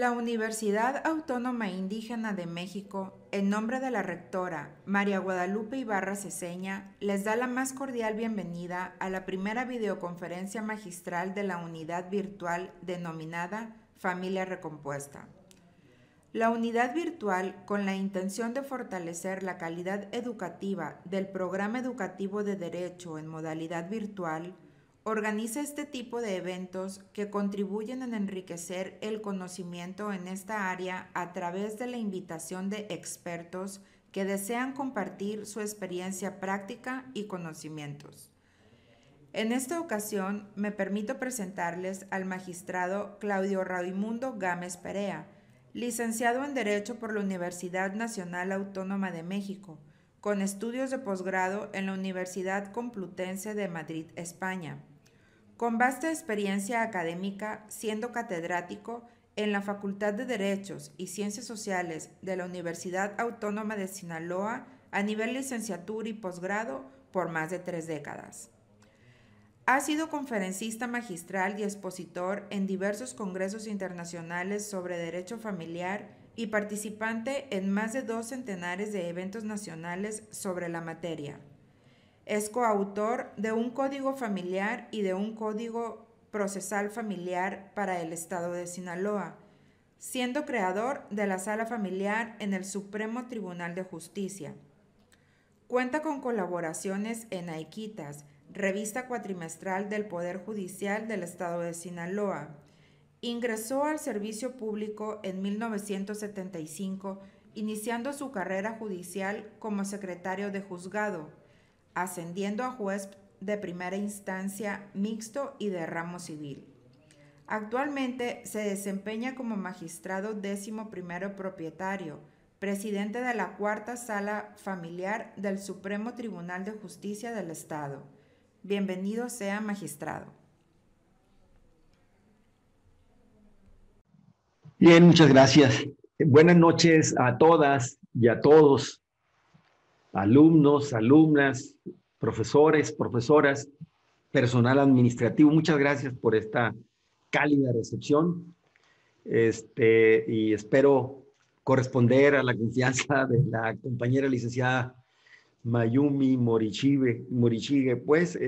La Universidad Autónoma Indígena de México, en nombre de la rectora María Guadalupe Ibarra Ceseña, les da la más cordial bienvenida a la primera videoconferencia magistral de la unidad virtual denominada Familia Recompuesta. La unidad virtual, con la intención de fortalecer la calidad educativa del programa educativo de Derecho en modalidad virtual, organiza este tipo de eventos que contribuyen en enriquecer el conocimiento en esta área a través de la invitación de expertos que desean compartir su experiencia práctica y conocimientos. En esta ocasión me permito presentarles al magistrado Claudio Raimundo Gámez Perea, licenciado en Derecho por la Universidad Nacional Autónoma de México, con estudios de posgrado en la Universidad Complutense de Madrid, España, con vasta experiencia académica siendo catedrático en la Facultad de Derechos y Ciencias Sociales de la Universidad Autónoma de Sinaloa a nivel licenciatura y posgrado por más de 3 décadas. Ha sido conferencista magistral y expositor en diversos congresos internacionales sobre derecho familiar y participante en más de 2 centenares de eventos nacionales sobre la materia. Es coautor de un código familiar y de un código procesal familiar para el estado de Sinaloa, siendo creador de la Sala Familiar en el Supremo Tribunal de Justicia. Cuenta con colaboraciones en Aiquitas, revista cuatrimestral del Poder Judicial del Estado de Sinaloa. Ingresó al servicio público en 1975, iniciando su carrera judicial como secretario de juzgado, ascendiendo a juez de primera instancia mixto y de ramo civil. Actualmente se desempeña como magistrado 11º propietario, presidente de la Cuarta Sala Familiar del Supremo Tribunal de Justicia del Estado. Bienvenido sea, magistrado. Bien, muchas gracias. Buenas noches a todas y a todos, alumnos, alumnas, profesores, profesoras, personal administrativo. Muchas gracias por esta cálida recepción. Y espero corresponder a la confianza de la compañera licenciada Mayumi Morichige. Pues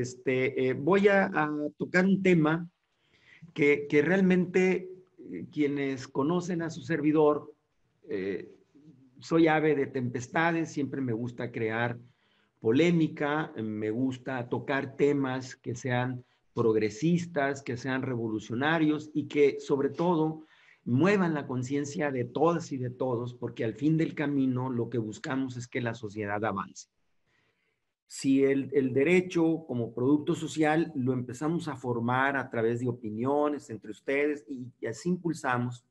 voy a tocar un tema que realmente quienes conocen a su servidor, soy ave de tempestades, siempre me gusta crear polémica, me gusta tocar temas que sean progresistas, que sean revolucionarios y que sobre todo muevan la conciencia de todas y de todos, porque al fin del camino lo que buscamos es que la sociedad avance. Si el derecho como producto social lo empezamos a formar a través de opiniones entre ustedes y así impulsamos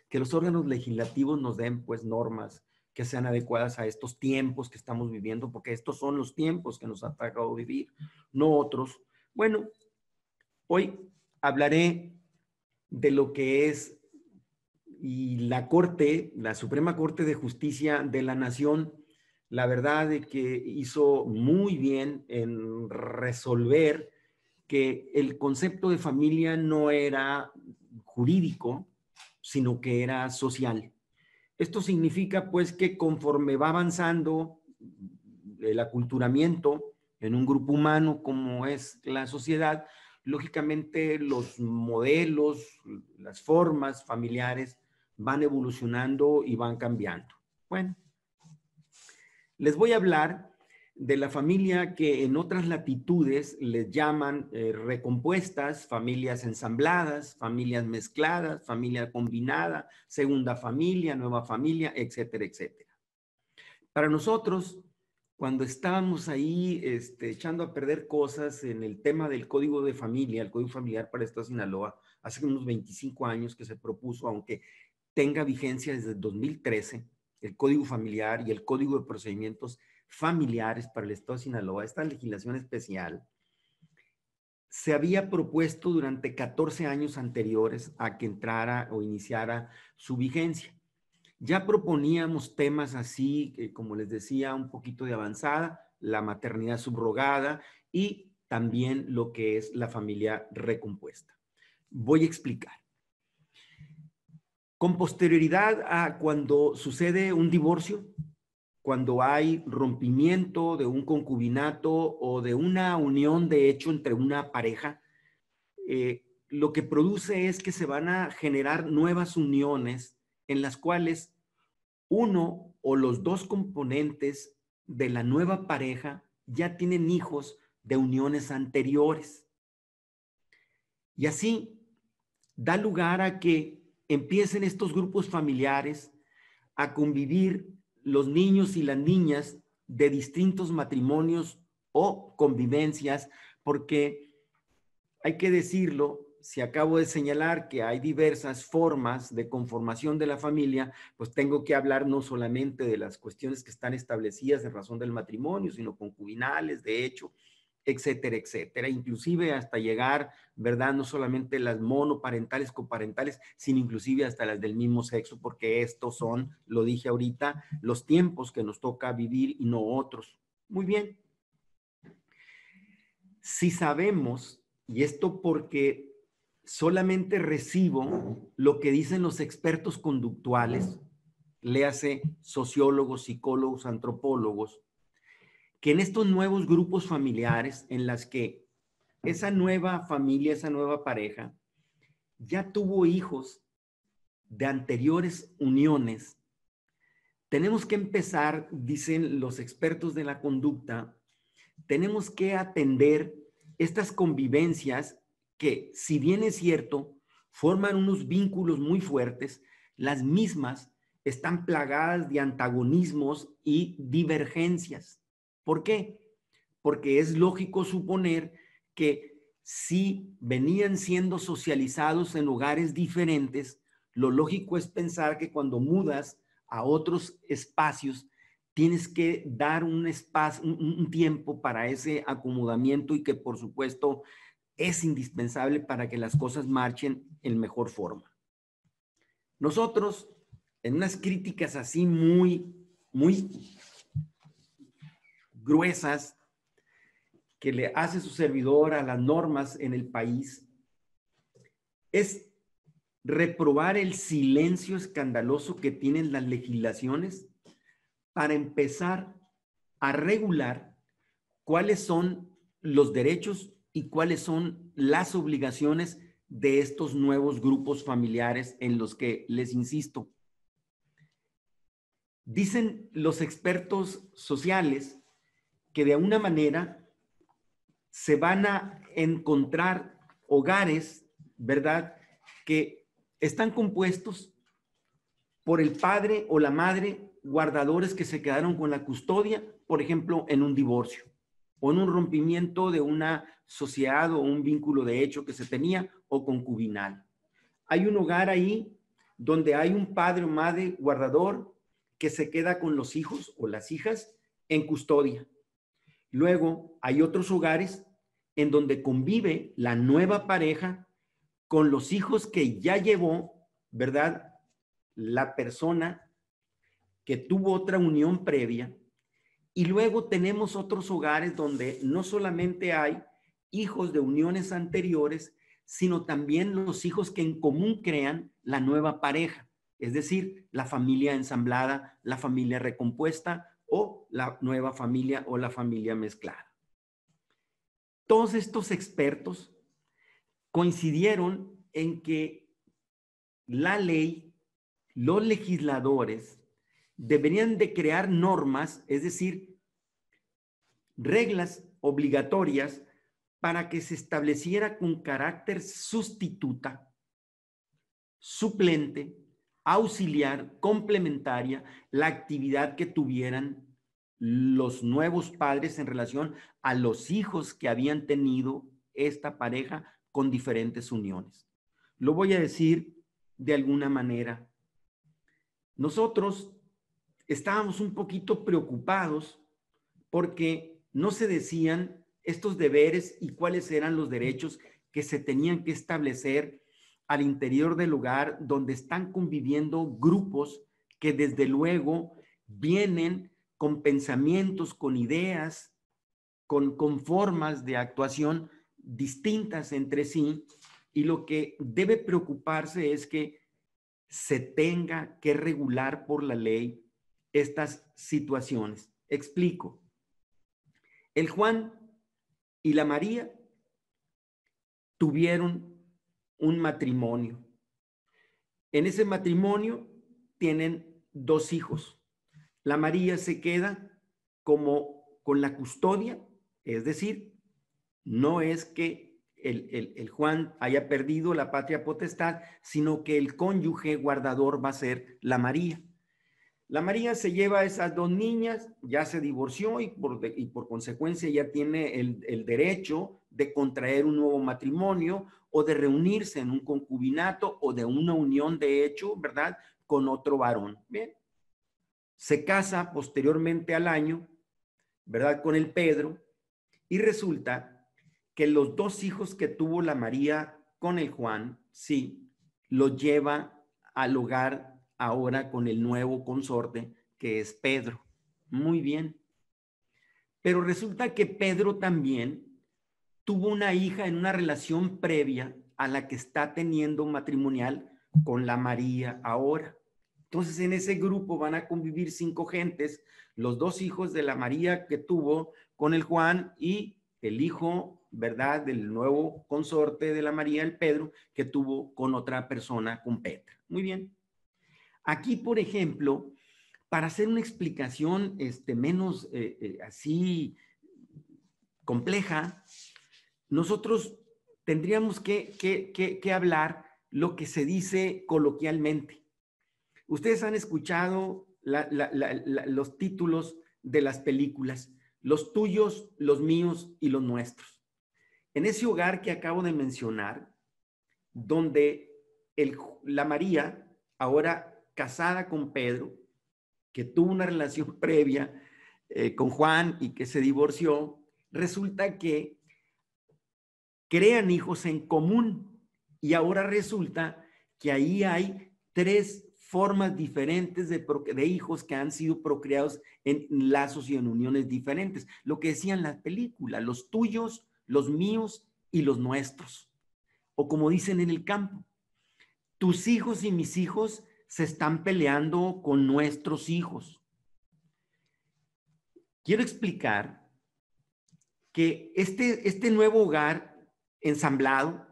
que los órganos legislativos nos den pues normas que sean adecuadas a estos tiempos que estamos viviendo, porque estos son los tiempos que nos ha tocado vivir, no otros. Bueno, hoy hablaré de lo que es y la Corte, la Suprema Corte de Justicia de la Nación, la verdad de que hizo muy bien en resolver que el concepto de familia no era jurídico, sino que era social. Esto significa pues que conforme va avanzando el aculturamiento en un grupo humano como es la sociedad, lógicamente los modelos, las formas familiares van evolucionando y van cambiando. Bueno, les voy a hablar de la familia que en otras latitudes les llaman recompuestas, familias ensambladas, familias mezcladas, familia combinada, segunda familia, nueva familia, etcétera, etcétera. Para nosotros, cuando estábamos ahí echando a perder cosas en el tema del Código de Familia, el Código Familiar para el Estado de Sinaloa, hace unos 25 años que se propuso, aunque tenga vigencia desde el 2013, el Código Familiar y el Código de Procedimientos Familiares para el Estado de Sinaloa, esta legislación especial, se había propuesto durante 14 años anteriores a que entrara o iniciara su vigencia. Ya proponíamos temas así, como les decía, un poquito de avanzada, la maternidad subrogada y también lo que es la familia recompuesta. Voy a explicar. Con posterioridad a cuando sucede un divorcio, cuando hay rompimiento de un concubinato o de una unión de hecho entre una pareja, lo que produce es que se van a generar nuevas uniones en las cuales uno o los dos componentes de la nueva pareja ya tienen hijos de uniones anteriores. Y así da lugar a que empiecen estos grupos familiares a convivir los niños y las niñas de distintos matrimonios o convivencias, porque hay que decirlo, si acabo de señalar que hay diversas formas de conformación de la familia, pues tengo que hablar no solamente de las cuestiones que están establecidas en razón del matrimonio, sino concubinales, de hecho, etcétera, etcétera, inclusive hasta llegar, ¿verdad? No solamente las monoparentales, coparentales, sino inclusive hasta las del mismo sexo, porque estos son, lo dije ahorita, los tiempos que nos toca vivir y no otros. Muy bien. Si sabemos, y esto porque solamente recibo lo que dicen los expertos conductuales, léase sociólogos, psicólogos, antropólogos, que en estos nuevos grupos familiares en las que esa nueva familia, esa nueva pareja, ya tuvo hijos de anteriores uniones, tenemos que empezar, dicen los expertos de la conducta, tenemos que atender estas convivencias que, si bien es cierto, forman unos vínculos muy fuertes, las mismas están plagadas de antagonismos y divergencias. ¿Por qué? Porque es lógico suponer que si venían siendo socializados en lugares diferentes, lo lógico es pensar que cuando mudas a otros espacios, tienes que dar un espacio, un tiempo para ese acomodamiento y que por supuesto es indispensable para que las cosas marchen en mejor forma. Nosotros, en unas críticas así muy gruesas que le hace su servidor a las normas en el país, es reprobar el silencio escandaloso que tienen las legislaciones para empezar a regular cuáles son los derechos y cuáles son las obligaciones de estos nuevos grupos familiares en los que, les insisto, dicen los expertos sociales que de alguna manera se van a encontrar hogares, ¿verdad?, que están compuestos por el padre o la madre guardadores que se quedaron con la custodia, por ejemplo, en un divorcio o en un rompimiento de una sociedad o un vínculo de hecho que se tenía o concubinal. Hay un hogar ahí donde hay un padre o madre guardador que se queda con los hijos o las hijas en custodia. Luego hay otros hogares en donde convive la nueva pareja con los hijos que ya llevó, ¿verdad?, la persona que tuvo otra unión previa. Y luego tenemos otros hogares donde no solamente hay hijos de uniones anteriores, sino también los hijos que en común crean la nueva pareja, es decir, la familia ensamblada, la familia recompuesta o la nueva familia o la familia mezclada. Todos estos expertos coincidieron en que la ley, los legisladores, deberían de crear normas, es decir, reglas obligatorias para que se estableciera con carácter sustituta, suplente, auxiliar, complementaria, la actividad que tuvieran los nuevos padres en relación a los hijos que habían tenido esta pareja con diferentes uniones. Lo voy a decir de alguna manera. Nosotros estábamos un poquito preocupados porque no se decían estos deberes y cuáles eran los derechos que se tenían que establecer al interior del lugar donde están conviviendo grupos que desde luego vienen con pensamientos, con ideas, con formas de actuación distintas entre sí, y lo que debe preocuparse es que se tenga que regular por la ley estas situaciones. Explico. El Juan y la María tuvieron un matrimonio. En ese matrimonio tienen 2 hijos. La María se queda como con la custodia, es decir, no es que el Juan haya perdido la patria potestad, sino que el cónyuge guardador va a ser la María. La María se lleva a esas 2 niñas, ya se divorció y por consecuencia ya tiene el derecho de contraer un nuevo matrimonio o de reunirse en un concubinato o de una unión de hecho, ¿verdad?, con otro varón. Bien. Se casa posteriormente al año, ¿verdad?, con el Pedro, y resulta que los 2 hijos que tuvo la María con el Juan, sí, los lleva al hogar ahora con el nuevo consorte que es Pedro. Muy bien. Pero resulta que Pedro también tuvo una hija en una relación previa a la que está teniendo matrimonial con la María ahora. Entonces, en ese grupo van a convivir 5 gentes, los 2 hijos de la María que tuvo con el Juan y el hijo, ¿verdad?, del nuevo consorte de la María, el Pedro, que tuvo con otra persona, con Petra. Muy bien. Aquí, por ejemplo, para hacer una explicación menos así compleja, nosotros tendríamos que hablar lo que se dice coloquialmente. Ustedes han escuchado los títulos de las películas, los tuyos, los míos y los nuestros. En ese hogar que acabo de mencionar, donde la María, ahora casada con Pedro, que tuvo una relación previa con Juan y que se divorció, resulta que crean hijos en común y ahora resulta que ahí hay 3 formas diferentes de hijos que han sido procreados en lazos y en uniones diferentes. Lo que decían las películas, los tuyos, los míos y los nuestros. O como dicen en el campo, tus hijos y mis hijos se están peleando con nuestros hijos. Quiero explicar que este nuevo hogar ensamblado,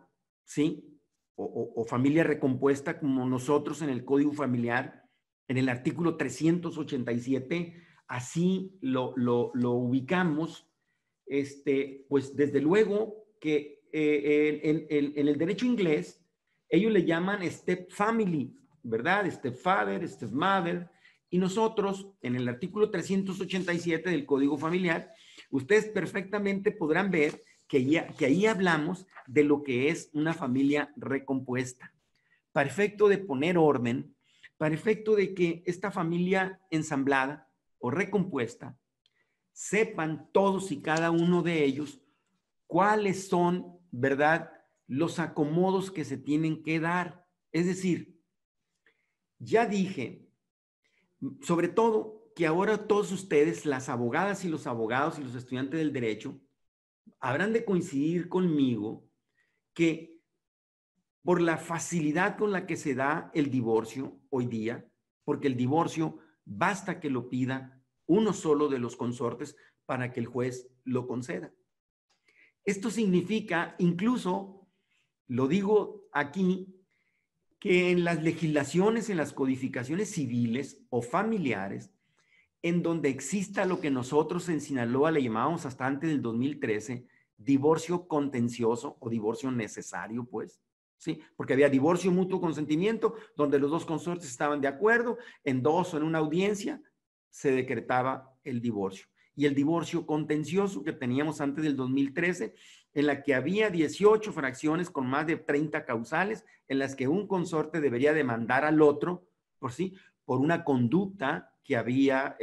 ¿sí?, o familia recompuesta, como nosotros en el Código Familiar, en el artículo 387, así lo ubicamos, pues desde luego que en el derecho inglés, ellos le llaman step family, ¿verdad? Step father, step mother, y nosotros en el artículo 387 del Código Familiar, ustedes perfectamente podrán ver que ahí hablamos de lo que es una familia recompuesta. Para efecto de poner orden, para efecto de que esta familia ensamblada o recompuesta, sepan todos y cada uno de ellos cuáles son, ¿verdad?, los acomodos que se tienen que dar. Es decir, ya dije, sobre todo que ahora todos ustedes, las abogadas y los abogados y los estudiantes del derecho, habrán de coincidir conmigo que por la facilidad con la que se da el divorcio hoy día, porque el divorcio basta que lo pida uno solo de los consortes para que el juez lo conceda. Esto significa, incluso, lo digo aquí, que en las legislaciones, en las codificaciones civiles o familiares, en donde exista lo que nosotros en Sinaloa le llamábamos hasta antes del 2013, divorcio contencioso o divorcio necesario, pues, ¿sí? Porque había divorcio mutuo consentimiento, donde los 2 consortes estaban de acuerdo, en 2 o en una audiencia se decretaba el divorcio. Y el divorcio contencioso que teníamos antes del 2013, en la que había 18 fracciones con más de 30 causales, en las que un consorte debería demandar al otro, por una conducta que había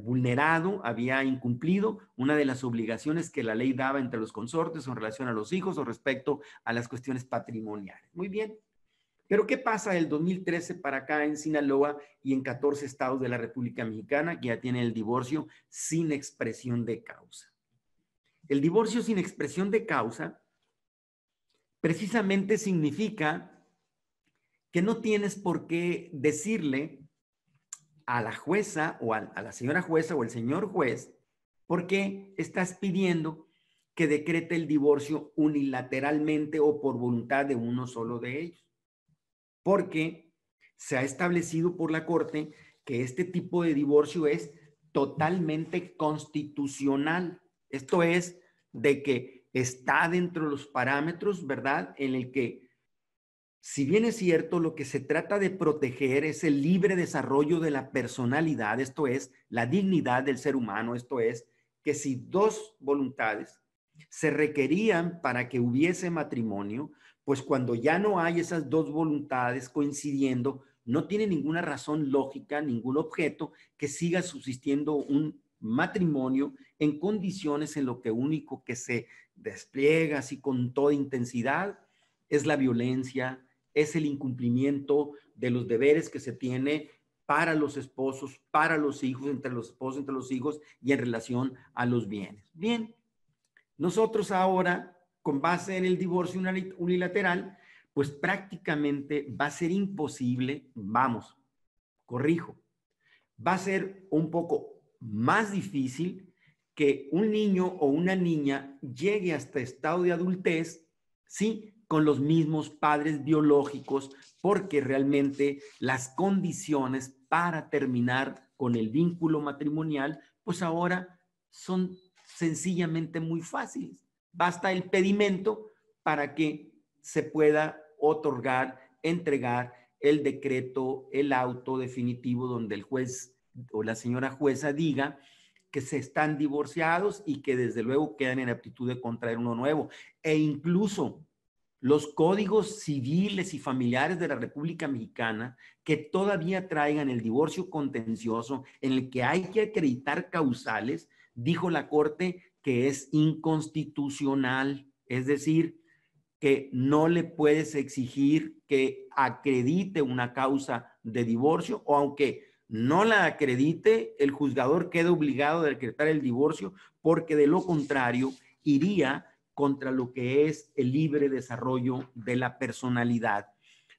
vulnerado, había incumplido una de las obligaciones que la ley daba entre los consortes en relación a los hijos o respecto a las cuestiones patrimoniales. Muy bien. Pero ¿qué pasa del 2013 para acá en Sinaloa y en 14 estados de la República Mexicana que ya tienen el divorcio sin expresión de causa? El divorcio sin expresión de causa precisamente significa que no tienes por qué decirle a la jueza o a la señora jueza o el señor juez por qué estás pidiendo que decrete el divorcio unilateralmente o por voluntad de uno solo de ellos. Porque se ha establecido por la Corte que este tipo de divorcio es totalmente constitucional. Esto es de que está dentro de los parámetros, ¿verdad? En el que, si bien es cierto, lo que se trata de proteger es el libre desarrollo de la personalidad, esto es, la dignidad del ser humano, esto es, que si dos voluntades se requerían para que hubiese matrimonio, pues cuando ya no hay esas dos voluntades coincidiendo, no tiene ninguna razón lógica, ningún objeto que siga subsistiendo un matrimonio en condiciones en lo que único que se despliega así con toda intensidad es la violencia, es el incumplimiento de los deberes que se tiene para los esposos, para los hijos, entre los esposos, entre los hijos y en relación a los bienes. Bien, nosotros ahora, con base en el divorcio unilateral, pues prácticamente va a ser imposible, vamos, corrijo, va a ser un poco más difícil que un niño o una niña llegue hasta estado de adultez, sí, con los mismos padres biológicos, porque realmente las condiciones para terminar con el vínculo matrimonial, pues ahora son sencillamente muy fáciles. Basta el pedimento para que se pueda otorgar, entregar el decreto, el auto definitivo donde el juez o la señora jueza diga que se están divorciados y que desde luego quedan en aptitud de contraer uno nuevo. E incluso los códigos civiles y familiares de la República Mexicana que todavía traigan el divorcio contencioso en el que hay que acreditar causales, dijo la Corte que es inconstitucional, es decir, que no le puedes exigir que acredite una causa de divorcio o aunque no la acredite, el juzgador queda obligado a decretar el divorcio porque de lo contrario iría contra lo que es el libre desarrollo de la personalidad.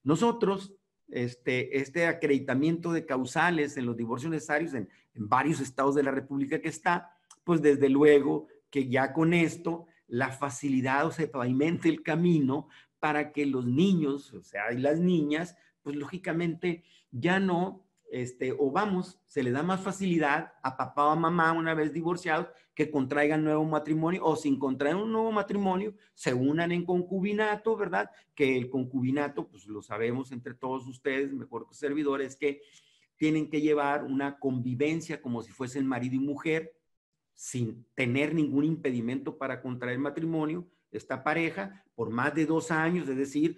Nosotros, este acreditamiento de causales en los divorcios necesarios en varios estados de la República que está, pues desde luego que ya con esto la facilidad o se pavimente el camino para que los niños, o sea, y las niñas, pues lógicamente ya no, o vamos, se le da más facilidad a papá o a mamá una vez divorciados que contraigan nuevo matrimonio o sin contraer un nuevo matrimonio, se unan en concubinato, ¿verdad? Que el concubinato, pues lo sabemos entre todos ustedes, mejor que servidores, que tienen que llevar una convivencia como si fuesen marido y mujer, sin tener ningún impedimento para contraer matrimonio, esta pareja, por más de 2 años, es decir,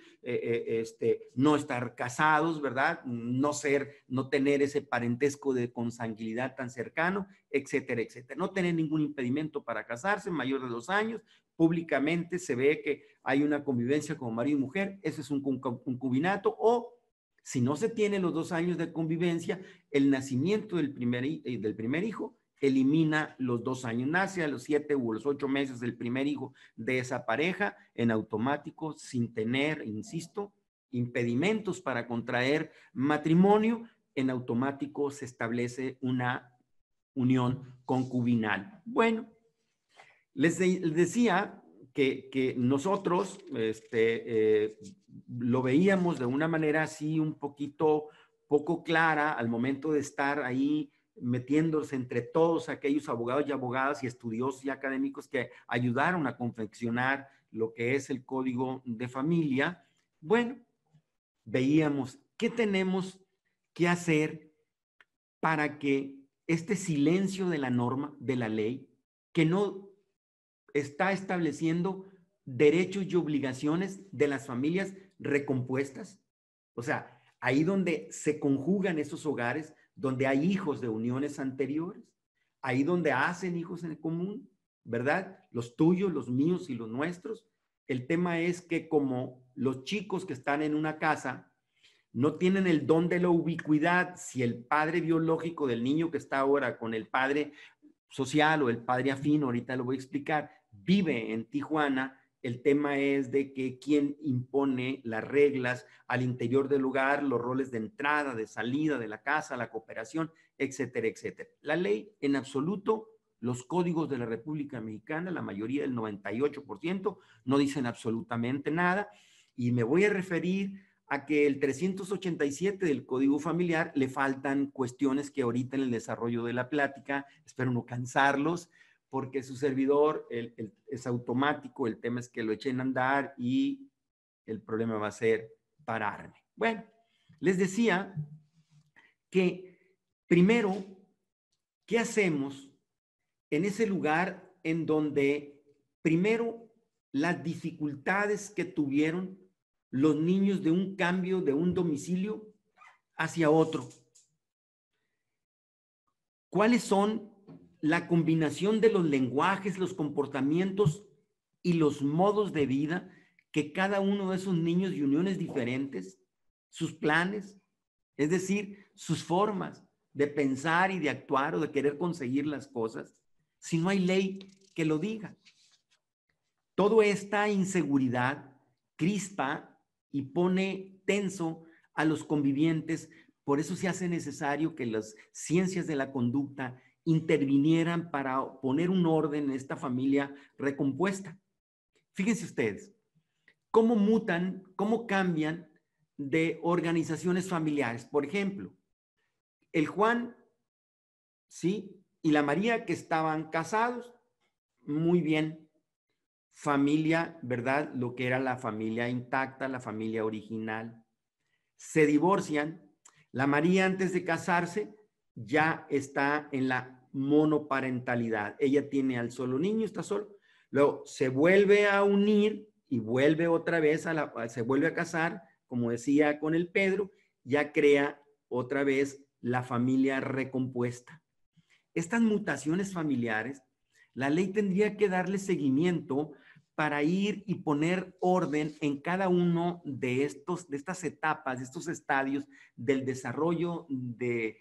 no estar casados, ¿verdad? No tener ese parentesco de consanguinidad tan cercano, etcétera, etcétera. No tener ningún impedimento para casarse, mayor de 2 años, públicamente se ve que hay una convivencia como marido y mujer, eso es un concubinato, o si no se tiene los 2 años de convivencia, el nacimiento del primer hijo elimina los 2 años. Nace a los 7 u los 8 meses del primer hijo de esa pareja en automático, sin tener, insisto, impedimentos para contraer matrimonio, en automático se establece una unión concubinal. Bueno, les decía que nosotros lo veíamos de una manera así un poco clara al momento de estar ahí metiéndose entre todos aquellos abogados y abogadas y estudiosos y académicos que ayudaron a confeccionar lo que es el Código de Familia. Bueno, veíamos qué tenemos que hacer para que este silencio de la norma, de la ley, que no está estableciendo derechos y obligaciones de las familias recompuestas. O sea, ahí donde se conjugan esos hogares, donde hay hijos de uniones anteriores, ahí donde hacen hijos en común, ¿verdad? Los tuyos, los míos y los nuestros. El tema es que como los chicos que están en una casa no tienen el don de la ubicuidad, si el padre biológico del niño que está ahora con el padre social o el padre afín, ahorita lo voy a explicar, vive en Tijuana el tema es de que quién impone las reglas al interior del lugar, los roles de entrada, de salida de la casa, la cooperación, etcétera, etcétera. La ley, en absoluto, los códigos de la República Mexicana, la mayoría del 98%, no dicen absolutamente nada. Y me voy a referir a que el 387 del Código Familiar le faltan cuestiones que ahorita en el desarrollo de la plática, espero no cansarlos, porque su servidor es automático, el tema es que lo echen a andar y el problema va a ser pararme. Bueno, les decía que primero, ¿qué hacemos en ese lugar en donde primero las dificultades que tuvieron los niños de un cambio de un domicilio hacia otro? ¿Cuáles son la combinación de los lenguajes, los comportamientos y los modos de vida que cada uno de esos niños y uniones diferentes, sus planes, es decir, sus formas de pensar y de actuar o de querer conseguir las cosas, si no hay ley que lo diga? Toda esta inseguridad crispa y pone tenso a los convivientes. Por eso se hace necesario que las ciencias de la conducta intervinieran para poner un orden en esta familia recompuesta. Fíjense ustedes, cómo mutan, cómo cambian de organizaciones familiares. Por ejemplo, el Juan, ¿sí? Y la María, que estaban casados, muy bien. Familia, ¿verdad? Lo que era la familia intacta, la familia original. Se divorcian. La María, antes de casarse, ya está en la monoparentalidad. Ella tiene al solo niño, está solo. Luego se vuelve a unir y vuelve otra vez se vuelve a casar, como decía con el Pedro, ya crea otra vez la familia recompuesta. Estas mutaciones familiares, la ley tendría que darle seguimiento para ir y poner orden en cada uno de estas etapas, de estos estadios del desarrollo de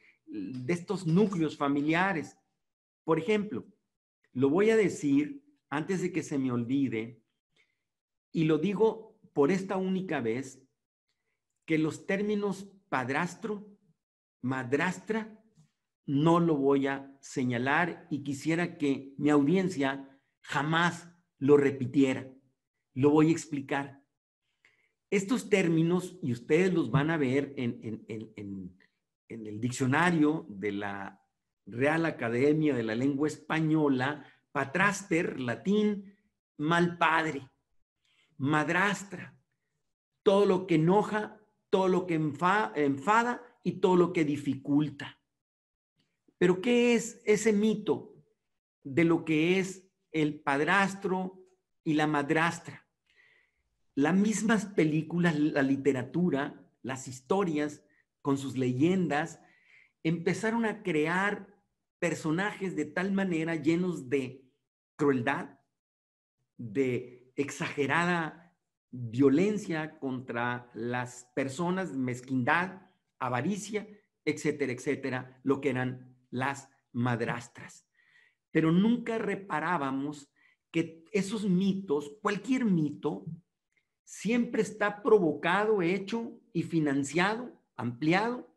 estos núcleos familiares. Por ejemplo, lo voy a decir antes de que se me olvide, y lo digo por esta única vez, que los términos padrastro, madrastra, no lo voy a señalar y quisiera que mi audiencia jamás lo repitiera. Lo voy a explicar. Estos términos, y ustedes los van a ver en el diccionario de la Real Academia de la Lengua Española, patraster, latín, mal padre, madrastra, todo lo que enoja, todo lo que enfada y todo lo que dificulta. Pero ¿qué es ese mito de lo que es el padrastro y la madrastra? Las mismas películas, la literatura, las historias con sus leyendas, empezaron a crear personajes de tal manera llenos de crueldad, de exagerada violencia contra las personas, mezquindad, avaricia, etcétera, etcétera, lo que eran las madrastras. Pero nunca reparábamos que esos mitos, cualquier mito, siempre está provocado, hecho y financiado, ampliado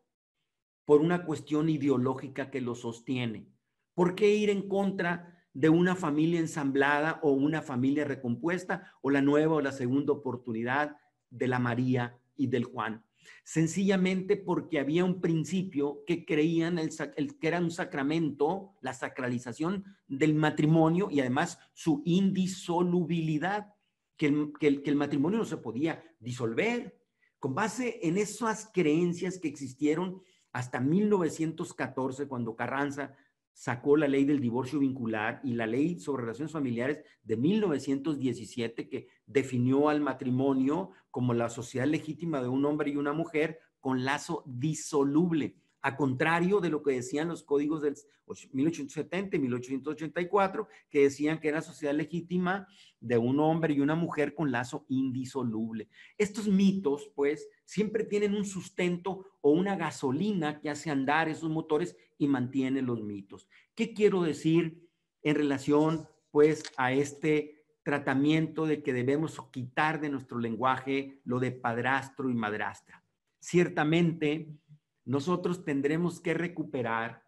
por una cuestión ideológica que lo sostiene. ¿Por qué ir en contra de una familia ensamblada o una familia recompuesta o la nueva o la segunda oportunidad de la María y del Juan? Sencillamente porque había un principio que creían que era un sacramento, la sacralización del matrimonio y además su indisolubilidad, que el matrimonio no se podía disolver. Con base en esas creencias que existieron hasta 1914, cuando Carranza sacó la ley del divorcio vincular y la ley sobre relaciones familiares de 1917, que definió al matrimonio como la sociedad legítima de un hombre y una mujer con lazo disoluble, a contrario de lo que decían los códigos del 1870 y 1884, que decían que era sociedad legítima de un hombre y una mujer con lazo indisoluble. Estos mitos, pues, siempre tienen un sustento o una gasolina que hace andar esos motores y mantiene los mitos. ¿Qué quiero decir en relación, pues, a este tratamiento de que debemos quitar de nuestro lenguaje lo de padrastro y madrastra. Ciertamente, nosotros tendremos que recuperar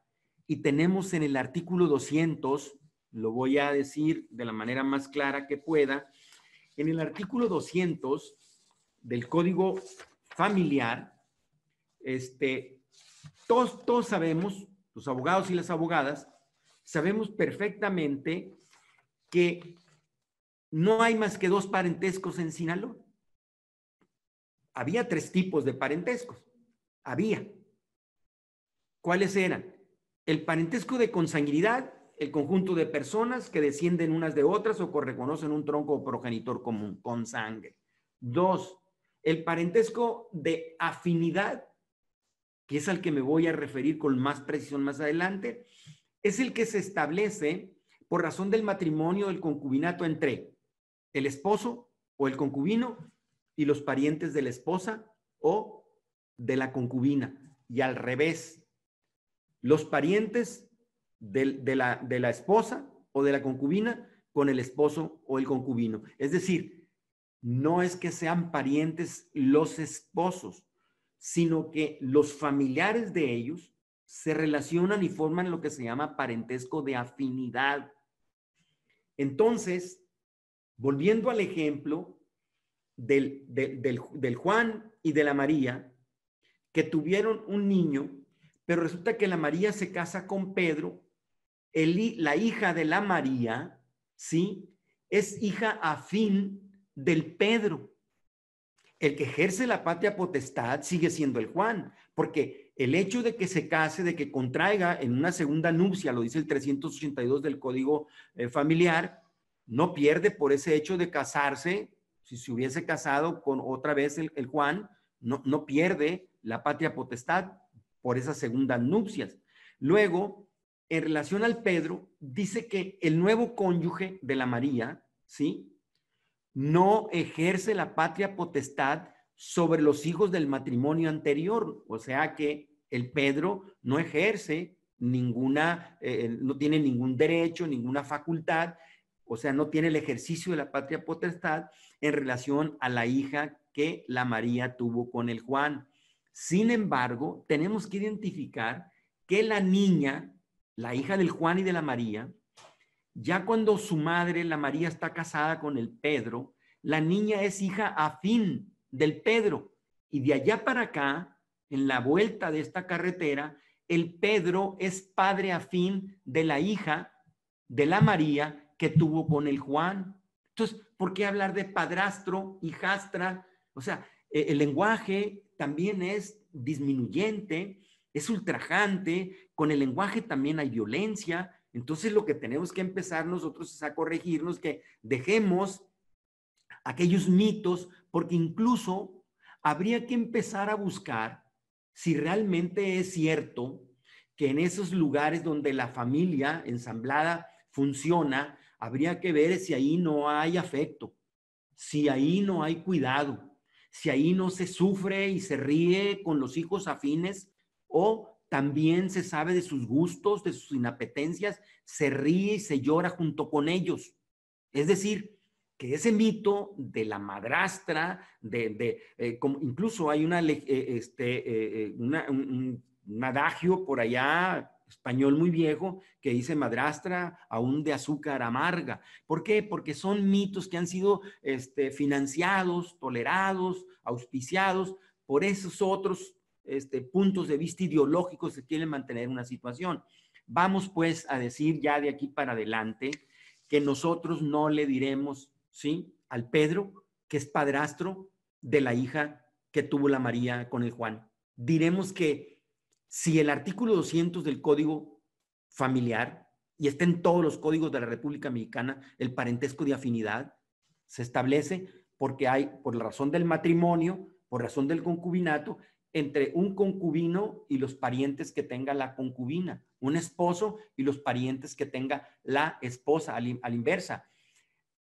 y tenemos en el artículo 200, lo voy a decir de la manera más clara que pueda, en el artículo 200 del Código Familiar, todos sabemos, los abogados y las abogadas, sabemos perfectamente que no hay más que 2 parentescos en Sinaloa. Había 3 tipos de parentescos. Había. ¿Cuáles eran? El parentesco de consanguinidad, el conjunto de personas que descienden unas de otras o que reconocen un tronco o progenitor común, con sangre. 2, el parentesco de afinidad, que es al que me voy a referir con más precisión más adelante, es el que se establece por razón del matrimonio o del concubinato entre el esposo o el concubino y los parientes de la esposa o de la concubina. Y al revés, los parientes de la esposa o de la concubina con el esposo o el concubino. Es decir, no es que sean parientes los esposos, sino que los familiares de ellos se relacionan y forman lo que se llama parentesco de afinidad. Entonces, volviendo al ejemplo del Juan y de la María, que tuvieron un niño, pero resulta que la María se casa con Pedro, la hija de la María, ¿sí? Es hija afín del Pedro. El que ejerce la patria potestad sigue siendo el Juan, porque el hecho de que se case, de que contraiga en una segunda nupcia, lo dice el 382 del Código Familiar, no pierde por ese hecho de casarse. Si se hubiese casado con otra vez el Juan, no pierde la patria potestad por esas segundas nupcias. Luego, en relación al Pedro, dice que el nuevo cónyuge de la María, ¿sí?, no ejerce la patria potestad sobre los hijos del matrimonio anterior. O sea que el Pedro no ejerce ninguna, no tiene ningún derecho, ninguna facultad, o sea, no tiene el ejercicio de la patria potestad en relación a la hija que la María tuvo con el Juan. Sin embargo, tenemos que identificar que la niña, la hija del Juan y de la María, ya cuando su madre, la María, está casada con el Pedro, la niña es hija afín del Pedro. Y de allá para acá, en la vuelta de esta carretera, el Pedro es padre afín de la hija de la María que tuvo con el Juan. Entonces, ¿por qué hablar de padrastro, hijastra? O sea, el lenguaje también es disminuyente, es ultrajante, con el lenguaje también hay violencia. Entonces lo que tenemos que empezar nosotros es a corregirnos, que dejemos aquellos mitos, porque incluso habría que empezar a buscar si realmente es cierto que en esos lugares donde la familia ensamblada funciona, habría que ver si ahí no hay afecto, si ahí no hay cuidado, si ahí no se sufre y se ríe con los hijos afines, o también se sabe de sus gustos, de sus inapetencias, se ríe y se llora junto con ellos. Es decir, que ese mito de la madrastra, como incluso hay un adagio por allá, español muy viejo, que dice madrastra aún de azúcar amarga. ¿Por qué? Porque son mitos que han sido financiados, tolerados, auspiciados por esos otros puntos de vista ideológicos que quieren mantener una situación. Vamos pues a decir ya de aquí para adelante que nosotros no le diremos, ¿sí?, al Pedro que es padrastro de la hija que tuvo la María con el Juan. Diremos que si el artículo 200 del Código Familiar, y está en todos los códigos de la República Mexicana, el parentesco de afinidad se establece porque hay, por la razón del matrimonio, por razón del concubinato, entre un concubino y los parientes que tenga la concubina, un esposo y los parientes que tenga la esposa, a la inversa.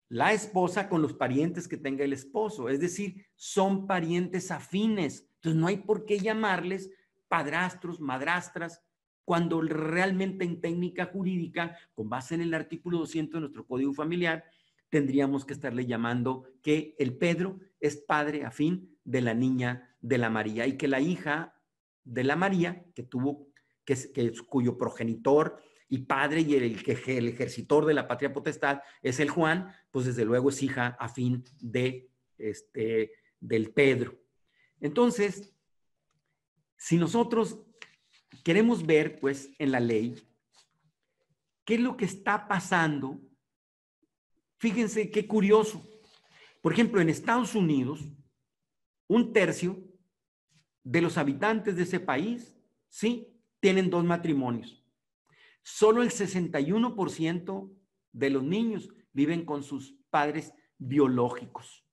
La esposa con los parientes que tenga el esposo, es decir, son parientes afines. Entonces no hay por qué llamarles padrastros, madrastras, cuando realmente en técnica jurídica, con base en el artículo 200 de nuestro Código Familiar, tendríamos que estarle llamando que el Pedro es padre afín de la niña de la María y que la hija de la María, cuyo progenitor y padre y el ejercitor de la patria potestad es el Juan, pues desde luego es hija afín del Pedro. Entonces, si nosotros queremos ver, pues, en la ley, qué es lo que está pasando, fíjense qué curioso. Por ejemplo, en Estados Unidos, 1/3 de los habitantes de ese país, sí, tienen 2 matrimonios. Solo el 61% de los niños viven con sus padres biológicos.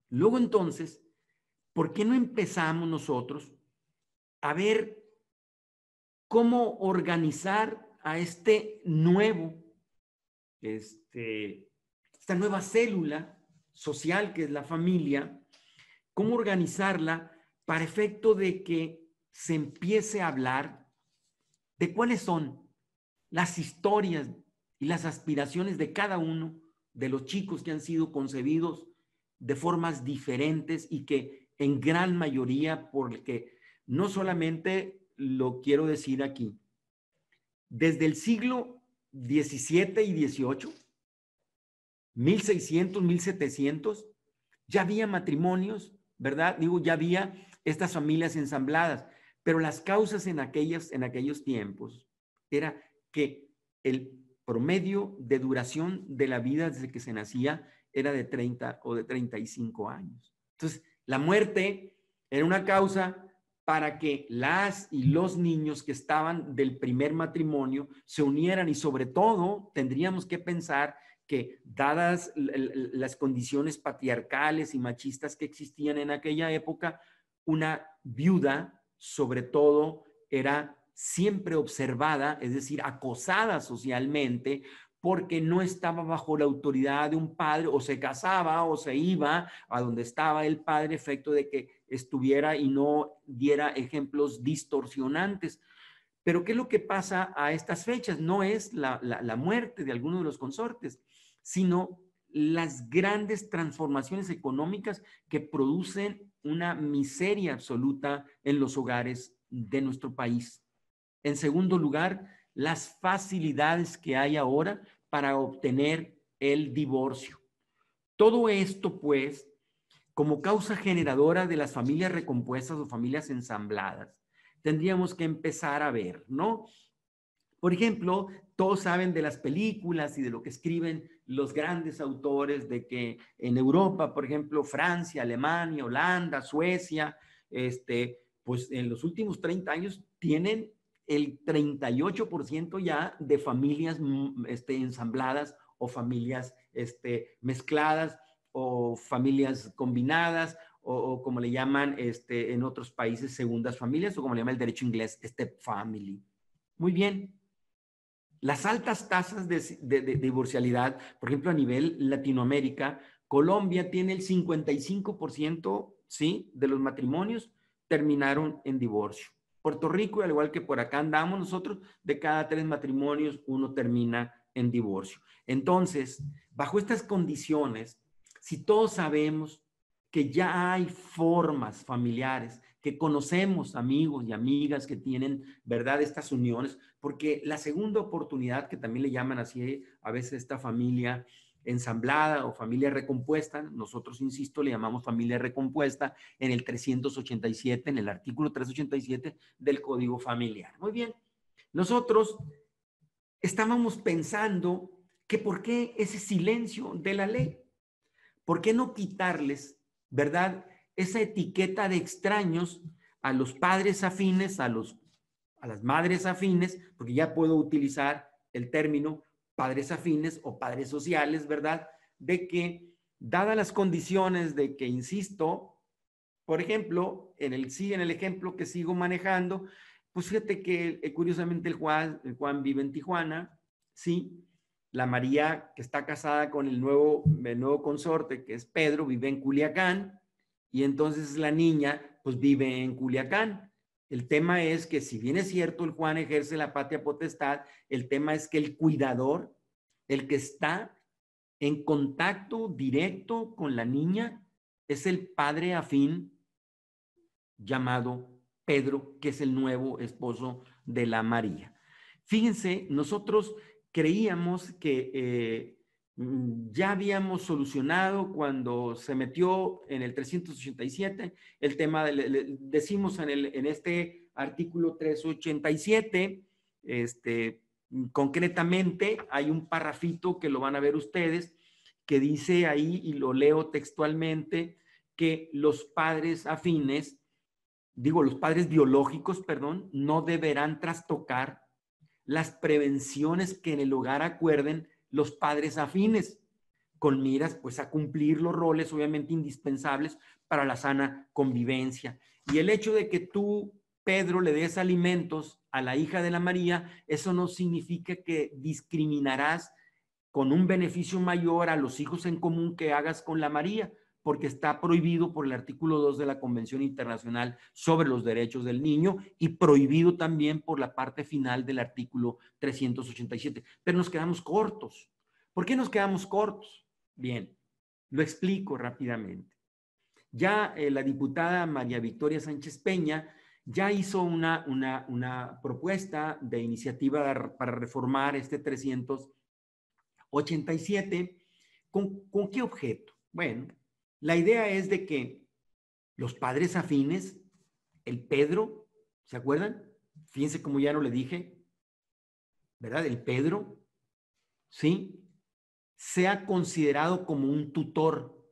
Luego, entonces, ¿por qué no empezamos nosotros a ver cómo organizar a esta nueva célula social que es la familia, cómo organizarla para efecto de que se empiece a hablar de cuáles son las historias y las aspiraciones de cada uno de los chicos que han sido concebidos de formas diferentes y que en gran mayoría, porque no solamente lo quiero decir aquí, desde el siglo XVII y XVIII, 1600, 1700, ya había matrimonios, ¿verdad? Digo, ya había estas familias ensambladas, pero las causas en aquellos tiempos era que el promedio de duración de la vida desde que se nacía era de 30 o de 35 años. Entonces, la muerte era una causa para que las y los niños que estaban del primer matrimonio se unieran y sobre todo tendríamos que pensar que dadas las condiciones patriarcales y machistas que existían en aquella época, una viuda sobre todo era siempre observada, es decir, acosada socialmente, porque no estaba bajo la autoridad de un padre, o se casaba o se iba a donde estaba el padre, efecto de que estuviera y no diera ejemplos distorsionantes. Pero ¿qué es lo que pasa a estas fechas? No es la muerte de alguno de los consortes, sino las grandes transformaciones económicas que producen una miseria absoluta en los hogares de nuestro país. En segundo lugar, las facilidades que hay ahora para obtener el divorcio. Todo esto, pues, como causa generadora de las familias recompuestas o familias ensambladas, tendríamos que empezar a ver, ¿no? Por ejemplo, todos saben de las películas y de lo que escriben los grandes autores de que en Europa, por ejemplo, Francia, Alemania, Holanda, Suecia, pues en los últimos 30 años tienen el 38% ya de familias ensambladas o familias mezcladas o familias combinadas o como le llaman en otros países segundas familias o como le llama el derecho inglés, step family. Muy bien. Las altas tasas de divorcialidad, por ejemplo, a nivel Latinoamérica, Colombia tiene el 55%, ¿sí?, de los matrimonios terminaron en divorcio. Puerto Rico, al igual que por acá andamos nosotros, de cada 3 matrimonios, 1 termina en divorcio. Entonces, bajo estas condiciones, si todos sabemos que ya hay formas familiares, que conocemos amigos y amigas que tienen, ¿verdad?, estas uniones, porque la segunda oportunidad, que también le llaman así a veces esta familia ensamblada o familia recompuesta, nosotros, insisto, le llamamos familia recompuesta en el 387, en el artículo 387 del Código Familiar. Muy bien, nosotros estábamos pensando que por qué ese silencio de la ley, por qué no quitarles, ¿verdad?, esa etiqueta de extraños a los padres afines, a las madres afines, porque ya puedo utilizar el término padres afines o padres sociales, ¿verdad? De que, dadas las condiciones de que, insisto, por ejemplo, en el ejemplo que sigo manejando, pues fíjate que curiosamente el Juan vive en Tijuana, ¿sí? La María, que está casada con el nuevo consorte, que es Pedro, vive en Culiacán, y entonces la niña, pues vive en Culiacán. El tema es que, si bien es cierto, el Juan ejerce la patria potestad, el tema es que el cuidador, el que está en contacto directo con la niña es el padre afín llamado Pedro, que es el nuevo esposo de la María. Fíjense, nosotros creíamos que ya habíamos solucionado cuando se metió en el 387 el tema, decimos en este artículo 387, concretamente hay un parrafito que lo van a ver ustedes, que dice ahí, y lo leo textualmente, que los padres afines, los padres biológicos, perdón, no deberán trastocar las prevenciones que en el hogar acuerden los padres afines, con miras pues a cumplir los roles obviamente indispensables para la sana convivencia. Y el hecho de que tú, Pedro, le des alimentos a la hija de la María, eso no significa que discriminarás con un beneficio mayor a los hijos en común que hagas con la María, porque está prohibido por el artículo 2 de la Convención Internacional sobre los Derechos del Niño y prohibido también por la parte final del artículo 387. Pero nos quedamos cortos. ¿Por qué nos quedamos cortos? Bien, lo explico rápidamente. Ya la diputada María Victoria Sánchez Peña ya hizo una propuesta de iniciativa para reformar este 387. ¿Con qué objeto? Bueno, la idea es de que los padres afines, el Pedro, ¿se acuerdan? Fíjense como ya no le dije, ¿verdad? El Pedro, ¿sí? Sea considerado como un tutor.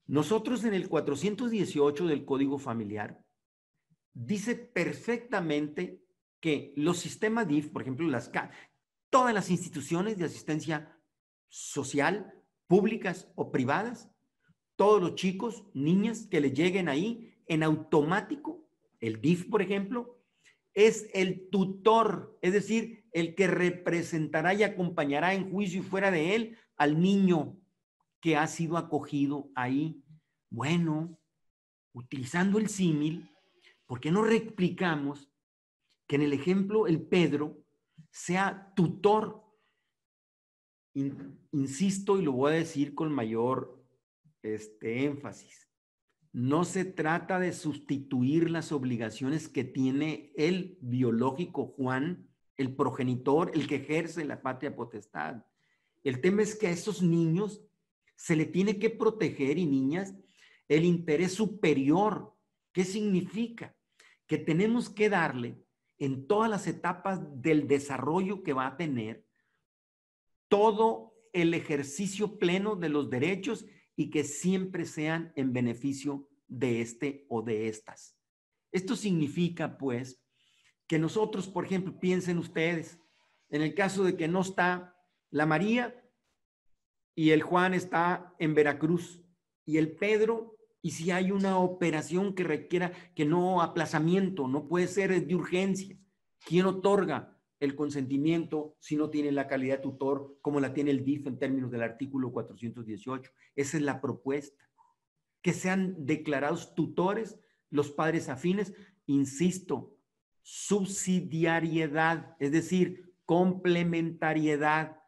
Nosotros en el 418 del Código Familiar dice perfectamente que los sistemas DIF, por ejemplo, todas las instituciones de asistencia social, públicas o privadas, todos los chicos, niñas que le lleguen ahí, en automático, el DIF, por ejemplo, es el tutor, es decir, el que representará y acompañará en juicio y fuera de él al niño que ha sido acogido ahí. Bueno, utilizando el símil, ¿por qué no replicamos que en el ejemplo el Pedro sea tutor? Insisto y lo voy a decir con mayor énfasis. No se trata de sustituir las obligaciones que tiene el biológico Juan, el progenitor, el que ejerce la patria potestad. El tema es que a esos niños se le tiene que proteger, y niñas, el interés superior. ¿Qué significa? Que tenemos que darle en todas las etapas del desarrollo que va a tener todo el ejercicio pleno de los derechos y que siempre sean en beneficio de este o de estas. Esto significa, pues, que nosotros, por ejemplo, piensen ustedes, en el caso de que no está la María y el Juan está en Veracruz y el Pedro, y si hay una operación que requiera que no aplazamiento, no puede ser de urgencia, ¿quién otorga el consentimiento si no tiene la calidad de tutor como la tiene el DIF en términos del artículo 418? Esa es la propuesta, que sean declarados tutores los padres afines, insisto, subsidiariedad, es decir, complementariedad,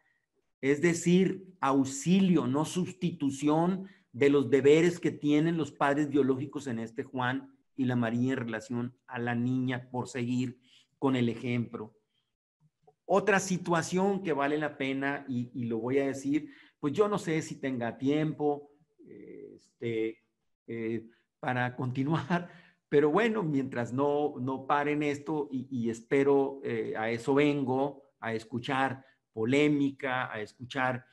es decir, auxilio, no sustitución de los deberes que tienen los padres biológicos en este Juan y la María en relación a la niña, por seguir con el ejemplo. Otra situación que vale la pena, y lo voy a decir, pues yo no sé si tenga tiempo para continuar, pero bueno, mientras no paren esto, y espero, a eso vengo, a escuchar polémica, a escuchar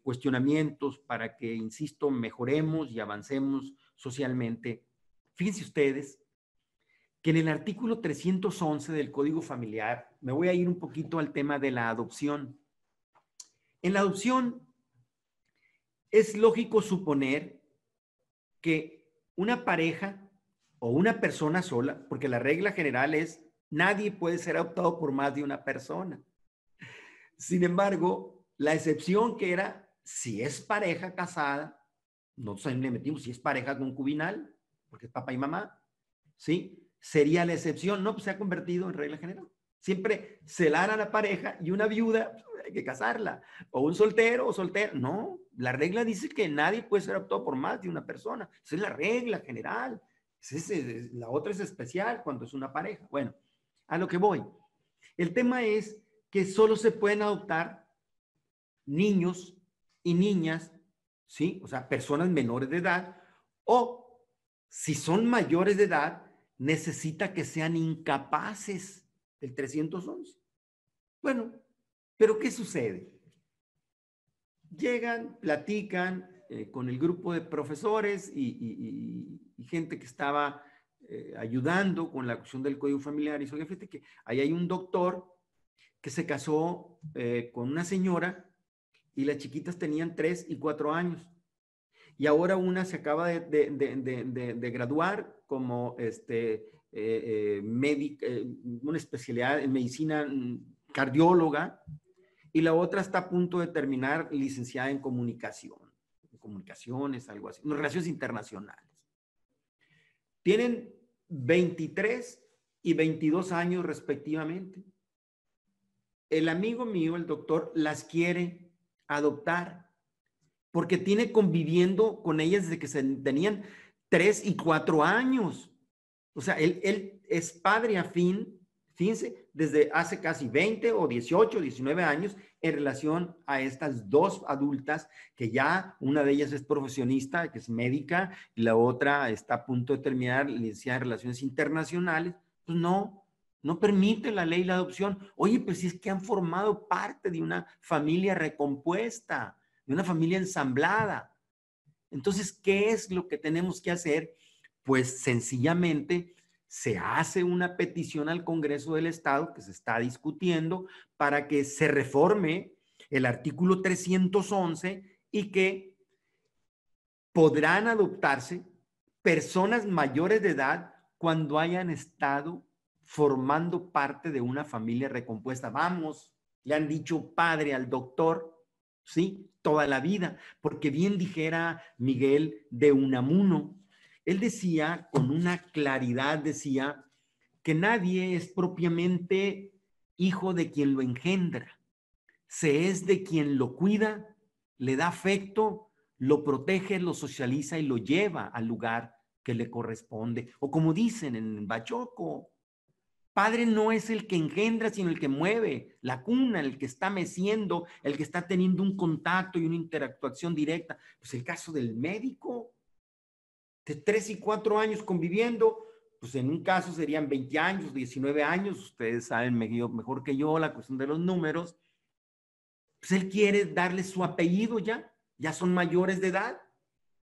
cuestionamientos para que, insisto, mejoremos y avancemos socialmente. Fíjense ustedes que en el artículo 311 del Código Familiar, me voy a ir un poquito al tema de la adopción. En la adopción es lógico suponer que una pareja o una persona sola, porque la regla general es nadie puede ser adoptado por más de una persona. Sin embargo, la excepción que era si es pareja casada, nosotros le metimos si es pareja concubinal, porque es papá y mamá, ¿sí? Sería la excepción, no, pues se ha convertido en regla general. Siempre celar a la pareja, y una viuda hay que casarla. O un soltero o soltera. No, la regla dice que nadie puede ser adoptado por más de una persona. Esa es la regla general. La otra es especial cuando es una pareja. Bueno, a lo que voy. El tema es que solo se pueden adoptar niños y niñas, ¿sí? O sea, personas menores de edad, o si son mayores de edad, necesita que sean incapaces del 311. Bueno, pero ¿qué sucede? Llegan, platican con el grupo de profesores y gente que estaba ayudando con la cuestión del código familiar. Y oye, fíjate que ahí hay un doctor que se casó con una señora y las chiquitas tenían 3 y 4 años. Y ahora una se acaba de graduar como una especialidad en medicina cardióloga, y la otra está a punto de terminar licenciada en comunicaciones, algo así, en relaciones internacionales. Tienen 23 y 22 años respectivamente. El amigo mío, el doctor, las quiere adoptar porque tiene conviviendo con ellas desde que tenían 3 y 4 años. O sea, él es padre afín, fíjense, desde hace casi 20 o 18, 19 años en relación a estas dos adultas que ya una de ellas es profesionista, que es médica, y la otra está a punto de terminar licenciada en Relaciones Internacionales. Pues no permite la ley la adopción. Oye, pues si es que han formado parte de una familia recompuesta, de una familia ensamblada. Entonces, ¿qué es lo que tenemos que hacer? Pues sencillamente se hace una petición al Congreso del Estado que se está discutiendo para que se reforme el artículo 311 y que podrán adoptarse personas mayores de edad cuando hayan estado formando parte de una familia recompuesta. Vamos, le han dicho padre al doctor, ¿sí? Toda la vida, porque bien dijera Miguel de Unamuno, él decía con una claridad, decía que nadie es propiamente hijo de quien lo engendra, se es de quien lo cuida, le da afecto, lo protege, lo socializa y lo lleva al lugar que le corresponde. O como dicen en Bachoco, padre no es el que engendra, sino el que mueve la cuna, el que está meciendo, el que está teniendo un contacto y una interactuación directa. Pues el caso del médico, de 3 y 4 años conviviendo, pues en un caso serían 20 años, 19 años, ustedes saben mejor que yo la cuestión de los números. Pues él quiere darle su apellido ya son mayores de edad,